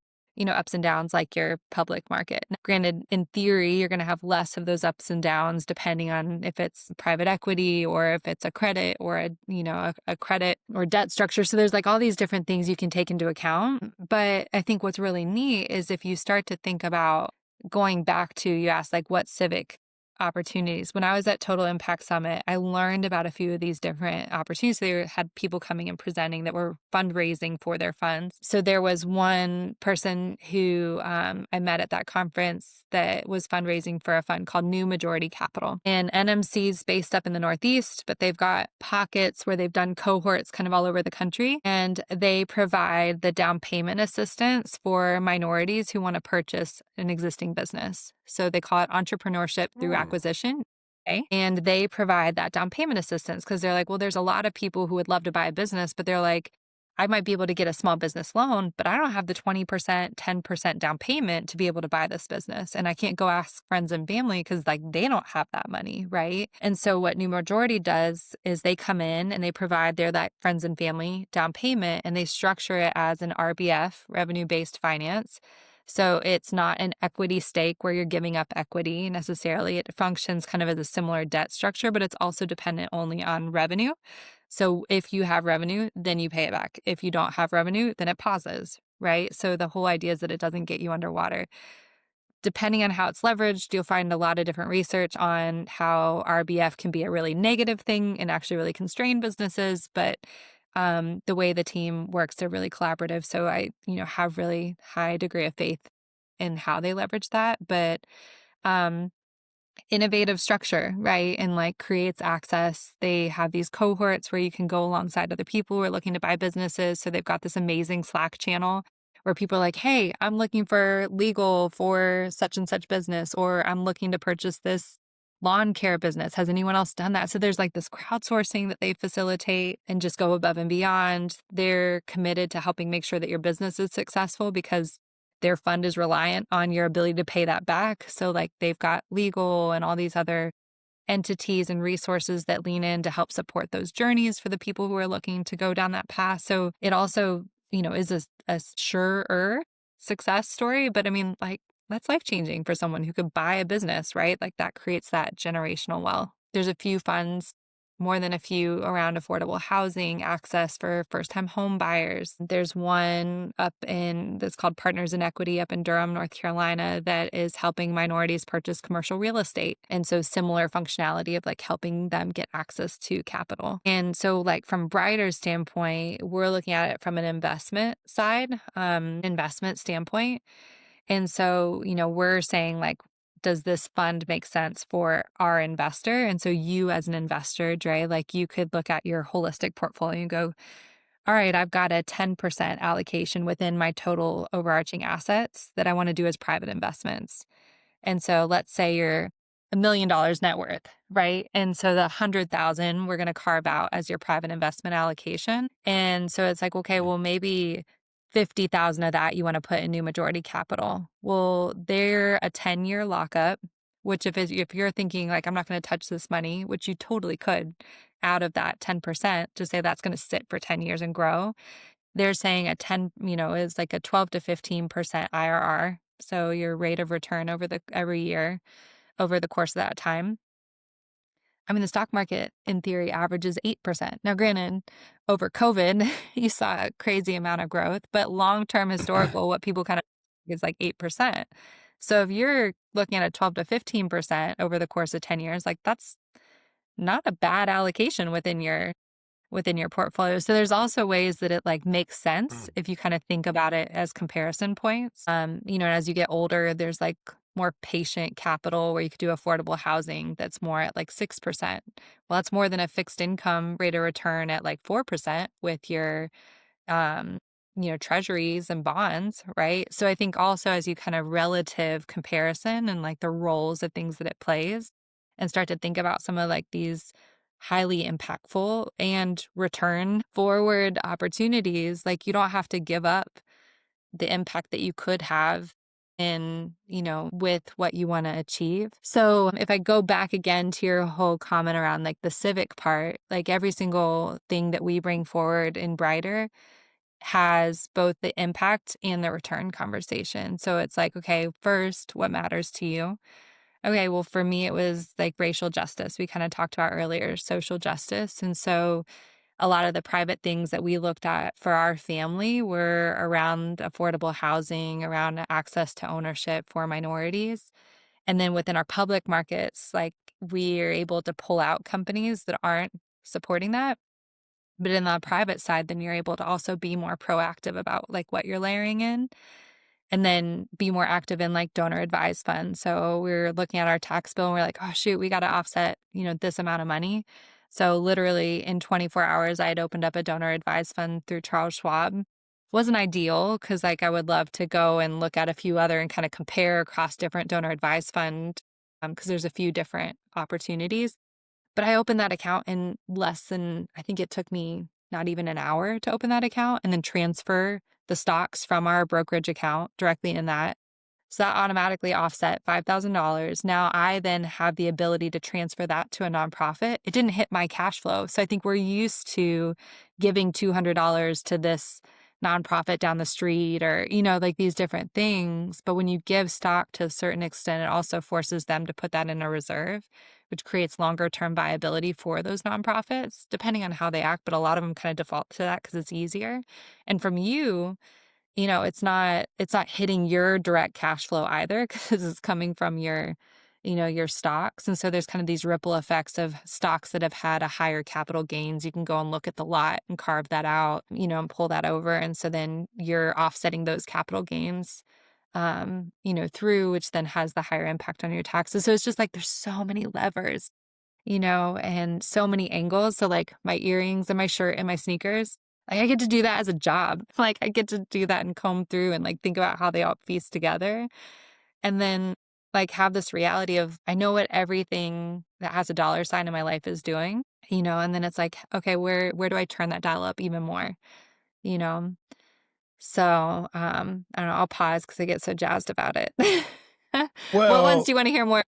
ups and downs like your public market. Now, granted, in theory, you're going to have less of those ups and downs depending on if it's private equity or if it's a credit or a credit or debt structure. So there's like all these different things you can take into account. But I think what's really neat is if you start to think about going back to, you asked like what civic opportunities. When I was at Total Impact Summit, I learned about a few of these different opportunities. They had people coming and presenting that were fundraising for their funds. So there was one person who I met at that conference that was fundraising for a fund called New Majority Capital. And NMC's based up in the Northeast, but they've got pockets where they've done cohorts kind of all over the country. And they provide the down payment assistance for minorities who want to purchase an existing business. So they call it entrepreneurship through acquisition. Okay? And they provide that down payment assistance because they're like, well, there's a lot of people who would love to buy a business, but they're like, I might be able to get a small business loan, but I don't have the 20%, 10% down payment to be able to buy this business. And I can't go ask friends and family because like they don't have that money, right? And so what New Majority does is they come in and they provide that friends and family down payment and they structure it as an RBF, revenue-based finance. So it's not an equity stake where you're giving up equity necessarily. It functions kind of as a similar debt structure, but it's also dependent only on revenue. So if you have revenue, then you pay it back. If you don't have revenue, then it pauses, right? So the whole idea is that it doesn't get you underwater. Depending on how it's leveraged, you'll find a lot of different research on how RBF can be a really negative thing and actually really constrain businesses. But the way the team works, they're really collaborative. So I, have really high degree of faith in how they leverage that. But innovative structure, right? And like creates access. They have these cohorts where you can go alongside other people who are looking to buy businesses. So they've got this amazing Slack channel where people are like, hey, I'm looking for legal for such and such business, or I'm looking to purchase this lawn care business. Has anyone else done that? So there's like this crowdsourcing that they facilitate and just go above and beyond. They're committed to helping make sure that your business is successful because their fund is reliant on your ability to pay that back. So like they've got legal and all these other entities and resources that lean in to help support those journeys for the people who are looking to go down that path. So it also, is a surer success story. But I mean, like, that's life-changing for someone who could buy a business, right? Like that creates that generational wealth. There's a few funds more than a few around affordable housing, access for first-time home buyers. There's one that's called Partners in Equity up in Durham, North Carolina, that is helping minorities purchase commercial real estate. And so similar functionality of like helping them get access to capital. And so like from Brighter's standpoint, we're looking at it from an investment side, investment standpoint. And so, we're saying like, does this fund make sense for our investor? And so you as an investor, Drae, like you could look at your holistic portfolio and go, all right, I've got a 10% allocation within my total overarching assets that I want to do as private investments. And so let's say you're $1 million net worth, right? And so the 100,000 we're going to carve out as your private investment allocation. And so it's like, okay, well, maybe 50,000 of that you want to put in new majority capital. Well, they're a 10-year lockup, which if you're thinking like, I'm not going to touch this money, which you totally could out of that 10%, to say that's going to sit for 10 years and grow. They're saying a 10, is like a 12 to 15% IRR. So your rate of return every year over the course of that time. I mean, the stock market in theory averages 8%. Now, granted, over COVID, you saw a crazy amount of growth, but long-term historical, what people kind of is like 8%. So if you're looking at a 12 to 15% over the course of 10 years, like that's not a bad allocation within your portfolio. So there's also ways that it like makes sense if you kind of think about it as comparison points. As you get older, there's like more patient capital where you could do affordable housing that's more at like 6%. Well, that's more than a fixed income rate of return at like 4% with your um, treasuries and bonds, right? So I think also as you kind of relative comparison and like the roles of things that it plays and start to think about some of like these highly impactful and return forward opportunities, like you don't have to give up the impact that you could have in, with what you want to achieve. So if I go back again to your whole comment around like the civic part, like every single thing that we bring forward in Brighter has both the impact and the return conversation. So it's like, okay, first, what matters to you? Okay, well, for me, it was like racial justice. We kind of talked about earlier, social justice. And so a lot of the private things that we looked at for our family were around affordable housing, around access to ownership for minorities. And then within our public markets, like we are able to pull out companies that aren't supporting that. But in the private side, then you're able to also be more proactive about like what you're layering in. And then be more active in like donor advised funds. So we're looking at our tax bill and we're like, oh shoot, we got to offset, this amount of money. So literally in 24 hours, I had opened up a donor advised fund through Charles Schwab. Wasn't ideal because like I would love to go and look at a few other and kind of compare across different donor advised fund because there's a few different opportunities. But I opened that account in less than, I think it took me not even an hour to open that account and then transfer the stocks from our brokerage account directly in that. So that automatically offset $5,000. Now I then have the ability to transfer that to a nonprofit. It didn't hit my cash flow. So I think we're used to giving $200 to this nonprofit down the street or, like these different things. But when you give stock to a certain extent, it also forces them to put that in a reserve, which creates longer term viability for those nonprofits, depending on how they act. But a lot of them kind of default to that because it's easier. And from you, it's not hitting your direct cash flow either because it's coming from your stocks. And so there's kind of these ripple effects of stocks that have had a higher capital gains. You can go and look at the lot and carve that out, and pull that over. And so then you're offsetting those capital gains, through, which then has the higher impact on your taxes. So it's just like, there's so many levers, and so many angles. So like my earrings and my shirt and my sneakers, like I get to do that as a job. Like I get to do that and comb through and like think about how they all piece together. And then like have this reality of I know what everything that has a dollar sign in my life is doing, and then it's like, okay, where do I turn that dial up even more? You know? So I don't know, I'll pause because I get so jazzed about it. What ones Well, do you want to hear more?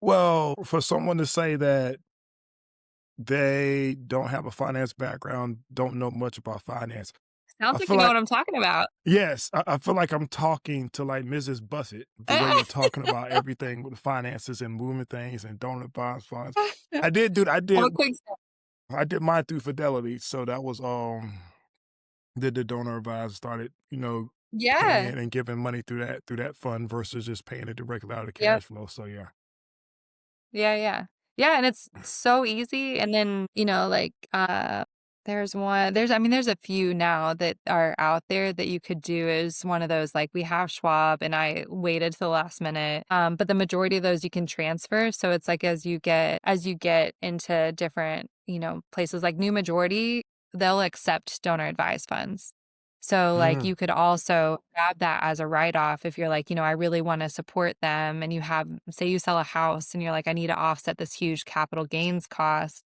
well, for someone to say that they don't have a finance background, don't know much about finance, Sounds I like you feel know like what I'm talking about. yes, I feel like I'm talking to like Mrs. Buffett, the way you're talking about everything with the finances and moving things and donor bonds funds. I did, dude. I'm a quick I did mine through Fidelity, so that was did the donor advisor started, Yeah. paying and giving money through that fund versus just paying it directly out of the Yep. cash flow. So yeah. Yeah, yeah. Yeah, and it's so easy, and then, like, there's a few now that are out there that you could do is one of those, like, we have Schwab, and I waited till the last minute, but the majority of those you can transfer, so it's like as you get into different, places like New Majority, they'll accept donor advised funds. So, like, Mm, you could also grab that as a write-off if you're like, I really wanna support them, and you have say you sell a house and you're like, "I need to offset this huge capital gains cost,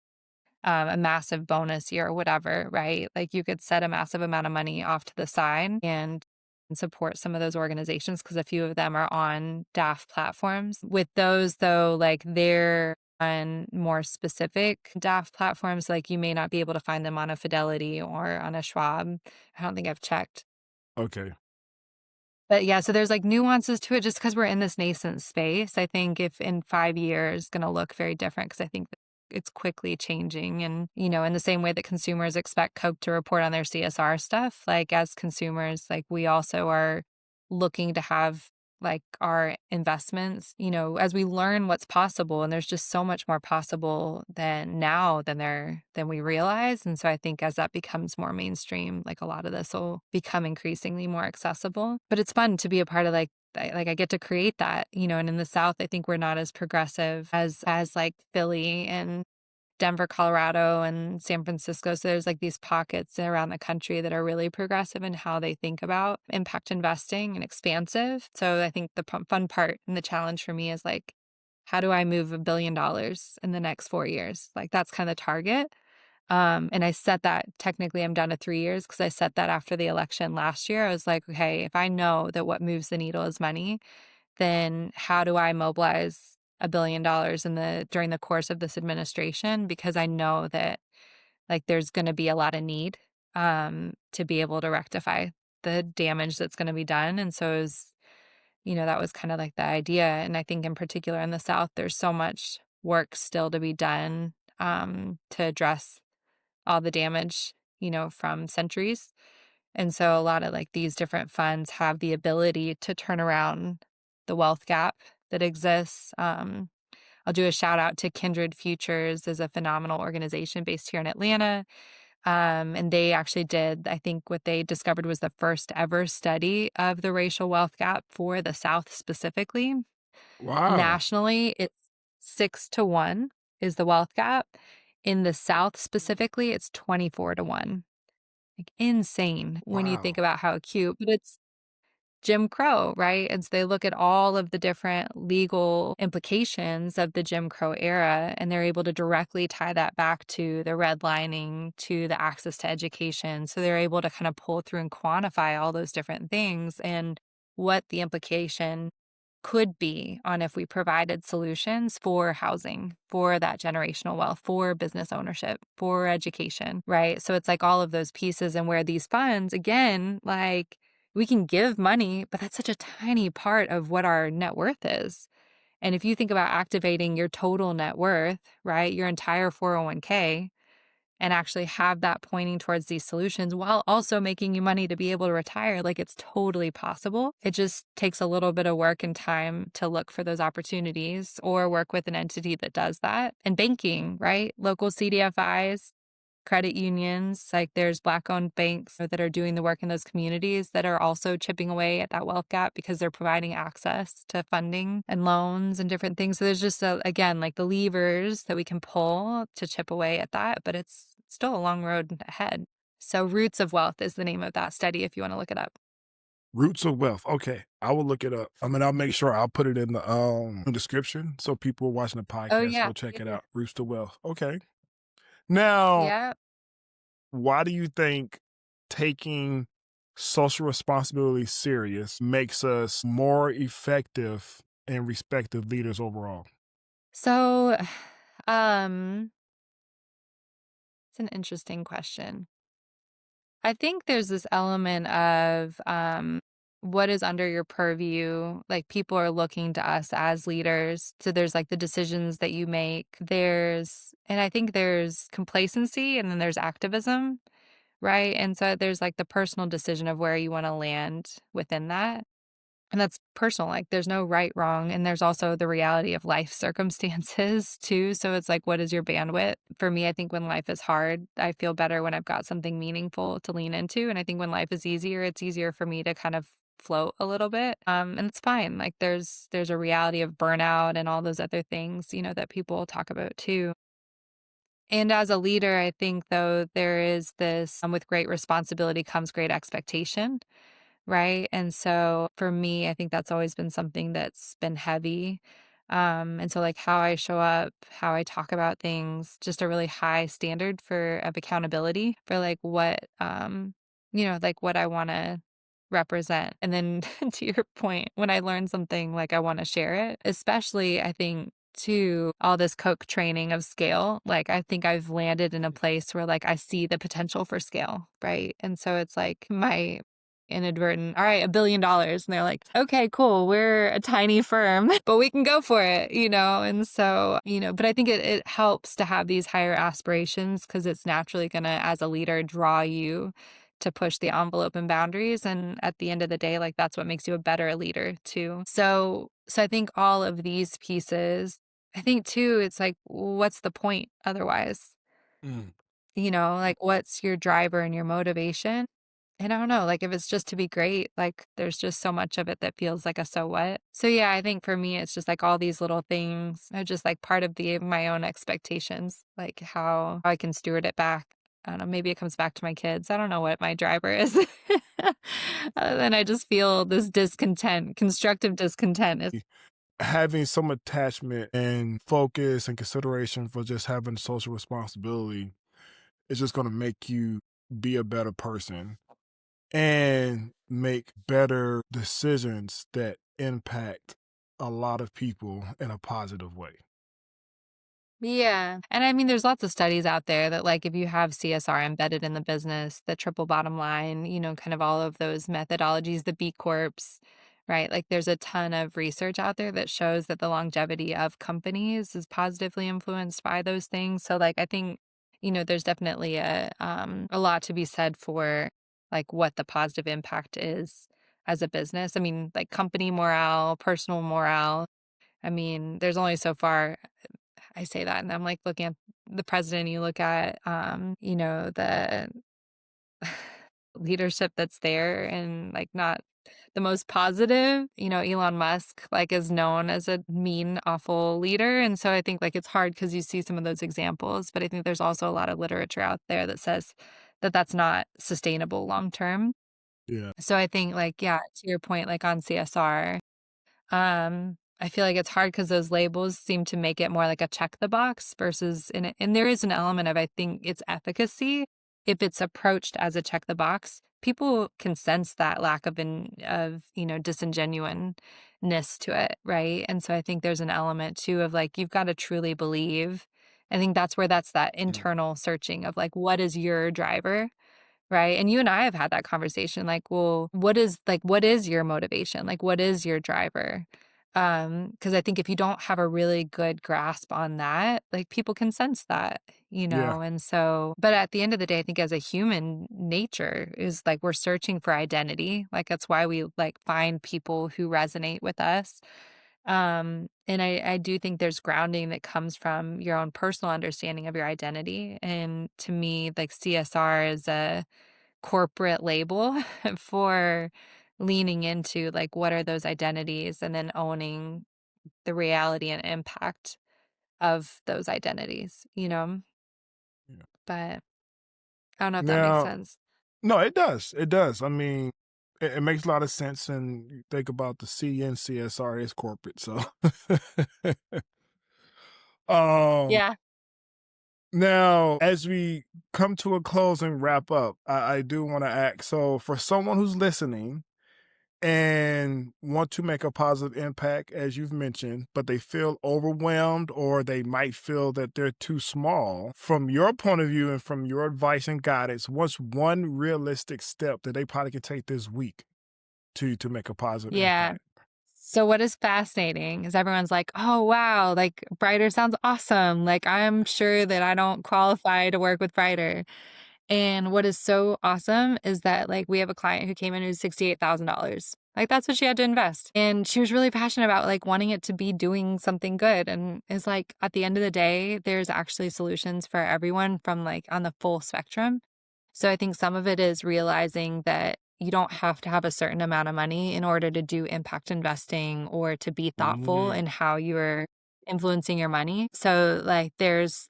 a massive bonus year," or whatever, right? Like, you could set a massive amount of money off to the side and support some of those organizations because a few of them are on DAF platforms. With those, though, like, they're on more specific DAF platforms, like, you may not be able to find them on a Fidelity or on a Schwab. I don't think I've checked. okay. But yeah, so there's like nuances to it just because we're in this nascent space. I think if in 5 years gonna look very different because I think that it's quickly changing and, in the same way that consumers expect Coke to report on their CSR stuff, like as consumers, like we also are looking to have like our investments, as we learn what's possible and there's just so much more possible than now than we realize. And so I think as that becomes more mainstream, like a lot of this will become increasingly more accessible. But it's fun to be a part of I get to create that, and in the South I think we're not as progressive as like Philly and Denver, Colorado, and San Francisco. So there's like these pockets around the country that are really progressive in how they think about impact investing and expansive. So I think the fun part and the challenge for me is like, how do I move $1 billion in the next 4 years? Like that's kind of the target. And I set that technically I'm down to 3 years because I set that after the election last year. I was like, okay, if I know that what moves the needle is money, then how do I mobilize $1 billion during the course of this administration? Because I know that like there's going to be a lot of need to be able to rectify the damage that's going to be done. And so that was kind of like the idea. And I think in particular in the South, there's so much work still to be done to address all the damage, from centuries. And so a lot of like these different funds have the ability to turn around the wealth gap that exists. I'll do a shout out to Kindred Futures is a phenomenal organization based here in Atlanta. And they actually did, I think what they discovered was the first ever study of the racial wealth gap for the South specifically. Wow. Nationally, it's 6-1 is the wealth gap. In the South specifically, it's 24-1. Like insane when you think Wow. about how acute, but it's Jim Crow, right? And so they look at all of the different legal implications of the Jim Crow era, and they're able to directly tie that back to the redlining, to the access to education. So they're able to kind of pull through and quantify all those different things and what the implication could be on if we provided solutions for housing, for that generational wealth, for business ownership, for education, right? So it's like all of those pieces and where these funds, again, like we can give money, but that's such a tiny part of what our net worth is. And if you think about activating your total net worth, right, your entire 401k, and actually have that pointing towards these solutions while also making you money to be able to retire, like it's totally possible. It just takes a little bit of work and time to look for those opportunities or work with an entity that does that. And banking, right? Local CDFIs, credit unions, like there's Black owned banks that are doing the work in those communities that are also chipping away at that wealth gap because they're providing access to funding and loans and different things. So there's just, again, like the levers that we can pull to chip away at that, but it's still a long road ahead. So Roots of Wealth is the name of that study if you want to look it up. Roots of wealth. Okay. I will look it up. I mean, I'll make sure I'll put it in the description so people watching the Oh, podcast yeah. go check it Yeah. out. Roots to wealth. Okay. Now, Yeah. why do you think taking social responsibility serious makes us more effective and respective leaders overall? So, um, it's an interesting question. I think there's this element of what is under your purview. Like people are looking to us as leaders. So there's like the decisions that you make. And I think there's complacency and then there's activism, right? And so there's like the personal decision of where you want to land within that. And that's personal, like, there's no right, wrong, and there's also the reality of life circumstances too, so it's like, what is your bandwidth? For me, I think when life is hard, I feel better when I've got something meaningful to lean into, and I think when life is easier, it's easier for me to kind of float a little bit, and it's fine, like, there's a reality of burnout and all those other things, that people talk about too. And as a leader, I think, though, there is this, with great responsibility comes great expectation. Right? And so for me, I think that's always been something that's been heavy. And so like how I show up, how I talk about things, just a really high standard of accountability for like like what I want to represent. And then to your point, when I learn something, like I want to share it, especially I think to all this Coke training of scale, like I think I've landed in a place where like I see the potential for scale, right? And so it's like my inadvertent, all right, $1 billion. And they're like, okay, cool. We're a tiny firm, but we can go for it. And so, but I think it helps to have these higher aspirations because it's naturally going to, as a leader, draw you to push the envelope and boundaries. And at the end of the day, like that's what makes you a better leader too. So I think all of these pieces, I think too, it's like, what's the point otherwise? Mm. Like what's your driver and your motivation? And I don't know, like if it's just to be great, like there's just so much of it that feels like a so what. So yeah, I think for me it's just like all these little things are just like part of the my own expectations, like how I can steward it back. I don't know, maybe it comes back to my kids. I don't know what my driver is. Other than I just feel this discontent, constructive discontent is Having some attachment and focus and consideration for just having social responsibility is just going to make you be a better person and make better decisions that impact a lot of people in a positive way. yeah. And I mean, there's lots of studies out there that, like, if you have CSR embedded in the business, the triple bottom line, kind of all of those methodologies, the B Corps, right? Like, there's a ton of research out there that shows that the longevity of companies is positively influenced by those things. So, like, I think, there's definitely a lot to be said for, like, what the positive impact is as a business. I mean, like, company morale, personal morale. I mean, there's only so far I say that, and I'm, like, looking at the president, you look at, the leadership that's there and, like, not the most positive. Elon Musk, like, is known as a mean, awful leader, and so I think, like, it's hard because you see some of those examples, but I think there's also a lot of literature out there that says that that's not sustainable long term. Yeah. So I think, like, yeah, to your point, like, on CSR, I feel like it's hard because those labels seem to make it more like a check the box versus and there is an element of, I think, its efficacy. If it's approached as a check the box, people can sense that lack of disingenuineness to it, right? And so I think there's an element too of like, you've got to truly believe. I think that's that Mm. internal searching of like, what is your driver? Right? And you and I have had that conversation like, well, what is your motivation? Like, what is your driver? Because I think if you don't have a really good grasp on that, like people can sense that. Yeah. And so, but at the end of the day, I think as a human nature is like we're searching for identity. Like that's why we like find people who resonate with us. And I do think there's grounding that comes from your own personal understanding of your identity. And to me, like CSR is a corporate label for leaning into like what are those identities and then owning the reality and impact of those identities. Yeah. But I don't know if that makes Now, sense. no, it does. It does. I mean, it makes a lot of sense. And you think about the C in CSR is corporate. So, um, Yeah. now, as we come to a close and wrap up, I do want to ask. So, for someone who's listening and want to make a positive impact, as you've mentioned, but they feel overwhelmed or they might feel that they're too small. From your point of view and from your advice and guidance, what's one realistic step that they probably could take this week to make a positive Yeah. impact? So what is fascinating is everyone's like, oh, wow, like Brighter sounds awesome. Like, I'm sure that I don't qualify to work with Brighter. And what is so awesome is that like we have a client who came in who's $68,000. Like that's what she had to invest. And she was really passionate about like wanting it to be doing something good. And it's like at the end of the day, there's actually solutions for everyone from like on the full spectrum. So I think some of it is realizing that you don't have to have a certain amount of money in order to do impact investing or to be thoughtful Mm. in how you're influencing your money. So like there's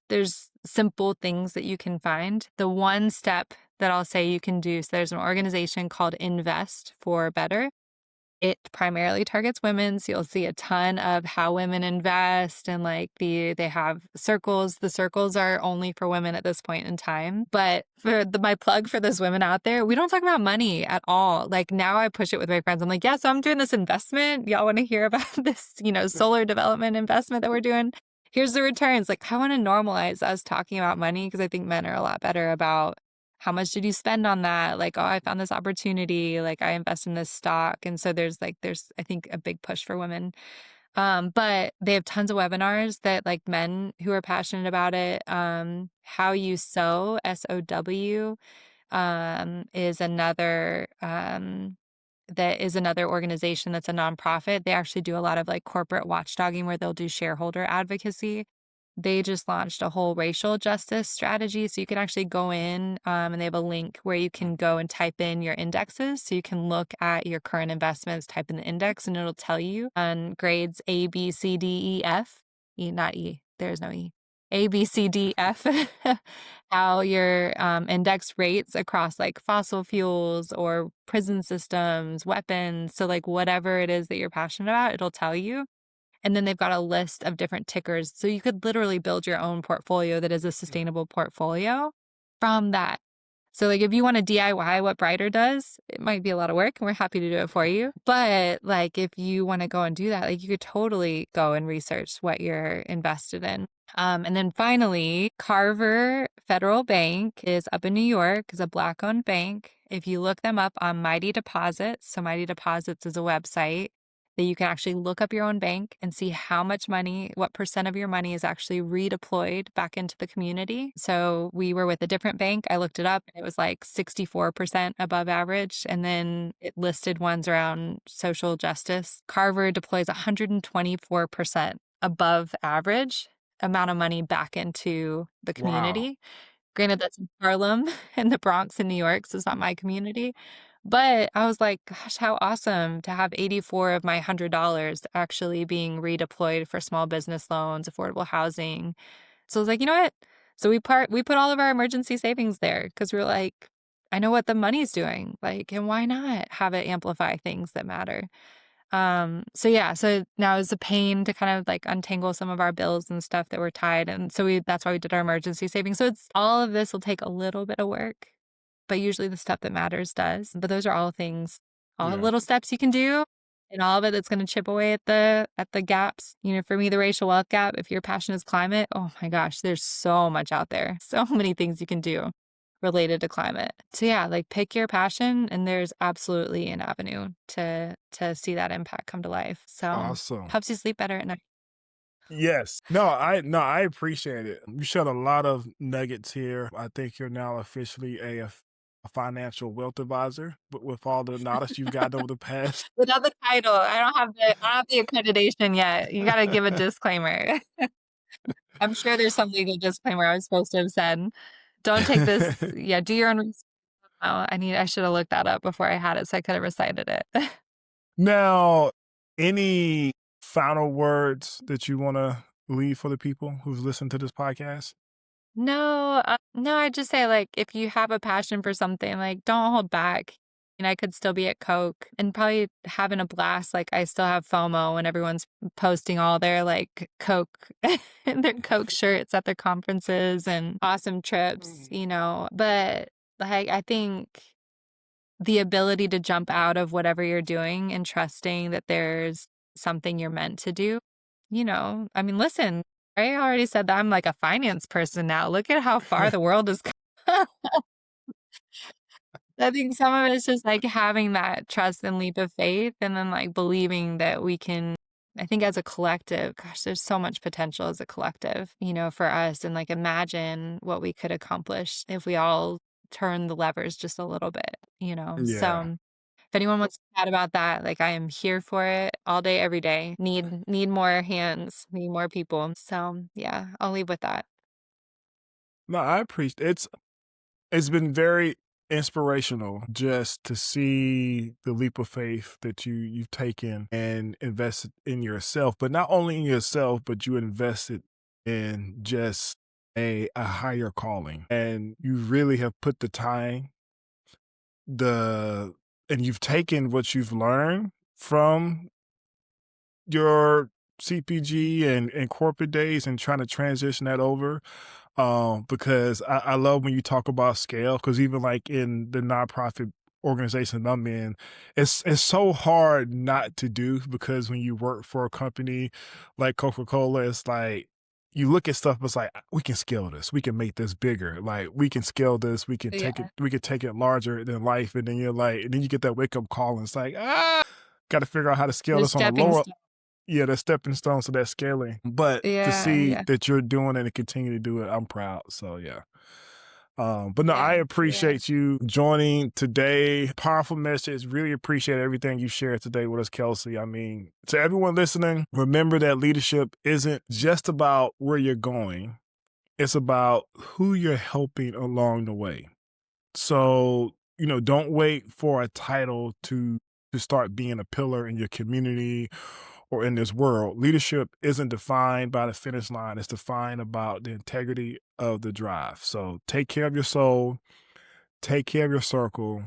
simple things that you can find. The one step that I'll say you can do, so there's an organization called Invest for Better. It primarily targets women, so you'll see a ton of how women invest and like they have circles. The circles are only for women at this point in time. But for my plug for those women out there, we don't talk about money at all. Like now I push it with my friends. I'm like, yeah, so I'm doing this investment. Y'all want to hear about this, solar development investment that we're doing? Here's the returns. Like I want to normalize us talking about money because I think men are a lot better about how much did you spend on that? Like, oh, I found this opportunity. Like, I invest in this stock. And so there's I think, a big push for women. But they have tons of webinars that like men who are passionate about it. How You Sow, SOW, is another, that is another organization that's a nonprofit. They actually do a lot of like corporate watchdogging where they'll do shareholder advocacy. They just launched a whole racial justice strategy. So you can actually go in and they have a link where you can go and type in your indexes. So you can look at your current investments, type in the index, and it'll tell you on grades A, B, C, D, E, F. E, not E. There's no E. A, B, C, D, F, how your index rates across like fossil fuels or prison systems, weapons. So, like, whatever it is that you're passionate about, it'll tell you. And then they've got a list of different tickers. So you could literally build your own portfolio that is a sustainable portfolio from that. So like if you want to DIY what Brighter does, it might be a lot of work and we're happy to do it for you. But like if you want to go and do that, like you could totally go and research what you're invested in. And then finally, Carver Federal Bank is up in New York, is a Black-owned bank. If you look them up on Mighty Deposits, so Mighty Deposits is a website that you can actually look up your own bank and see how much money, what % of your money is actually redeployed back into the community. So we were with a different bank. I looked it up and it was like 64% above average. And then it listed ones around social justice. Carver deploys 124% above average amount of money back into the community. Wow. Granted, that's in Harlem and the Bronx in New York, so it's not my community. But I was like, gosh, how awesome to have 84 of my $100 actually being redeployed for small business loans, affordable housing. So I was like, you know what? So we put all of our emergency savings there because we were like, I know what the money's doing. Like, and why not have it amplify things that matter? So now it's a pain to kind of like untangle some of our bills and stuff that were tied. And so that's why we did our emergency savings. So it's all of this will take a little bit of work, but usually the stuff that matters does. But those are all things, all Yeah. little steps you can do and all of it that's going to chip away at the gaps. For me, the racial wealth gap, if your passion is climate, oh my gosh, there's so much out there. So many things you can do related to climate. So yeah, like pick your passion and there's absolutely an avenue to see that impact come to life. So Awesome. helps you sleep better at night. Yes. No, I appreciate it. You shared a lot of nuggets here. I think you're now officially a financial wealth advisor, but with all the knowledge you've gotten over the past. Without the title, I don't have the accreditation yet. You got to give a disclaimer. I'm sure there's some legal disclaimer I was supposed to have said. Don't take this. Yeah, do your own research. Oh, I should have looked that up before I had it so I could have recited it. Now, any final words that you want to leave for the people who've listened to this podcast? No, I just say like if you have a passion for something, like don't hold back. And I could still be at Coke and probably having a blast. Like I still have FOMO when everyone's posting all their like Coke their Coke shirts at their conferences and awesome trips, But like I think the ability to jump out of whatever you're doing and trusting that there's something you're meant to do. I mean, listen, I already said that I'm like a finance person now. Look at how far the world has come. I think some of it's just like having that trust and leap of faith and then like believing that we can. I think as a collective, gosh, there's so much potential as a collective, for us. And like imagine what we could accomplish if we all turn the levers just a little bit. Yeah. So if anyone wants to chat about that, like I am here for it all day, every day. Need more hands, need more people. So yeah, I'll leave with that. No, I appreciate it's been very inspirational just to see the leap of faith that you've taken and invested in yourself, but not only in yourself, but you invested in just a higher calling. And you really have put the time, the and you've taken what you've learned from your CPG and corporate days and trying to transition that over. Because I love when you talk about scale, because even like in the nonprofit organization I'm in, it's so hard not to do, because when you work for a company like Coca-Cola, it's like you look at stuff, it's like we can scale this, we can make this bigger, like we can scale this, Yeah. we can take it larger than life, and then and then you get that wake up call, and it's like got to figure out how to scale The this on a stepping lower. stone. Yeah, the stepping stones to that scaling. But to Yeah. see Yeah. that you're doing it and continue to do it, I'm proud. So yeah. But no, I Yeah. Yeah. appreciate you joining today. Powerful message. Really appreciate everything you shared today with us, Kelsey. I mean, to everyone listening, remember that leadership isn't just about where you're going. It's about who you're helping along the way. So, don't wait for a title to start being a pillar in your community or in this world. Leadership isn't defined by the finish line. It's defined about the integrity of the drive. So take care of your soul, take care of your circle,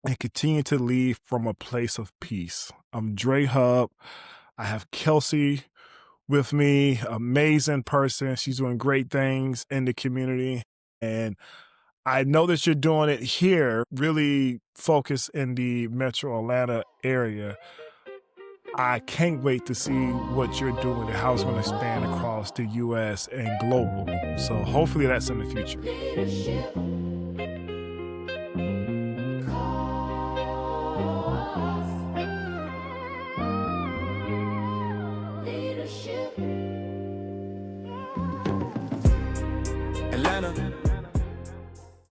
and continue to lead from a place of peace. I'm Drae Hubb. I have Kelsey with me, amazing person. She's doing great things in the community. And I know that you're doing it here, really focus in the metro Atlanta area. I can't wait to see what you're doing and how it's going to span across the US and global. So hopefully that's in the future.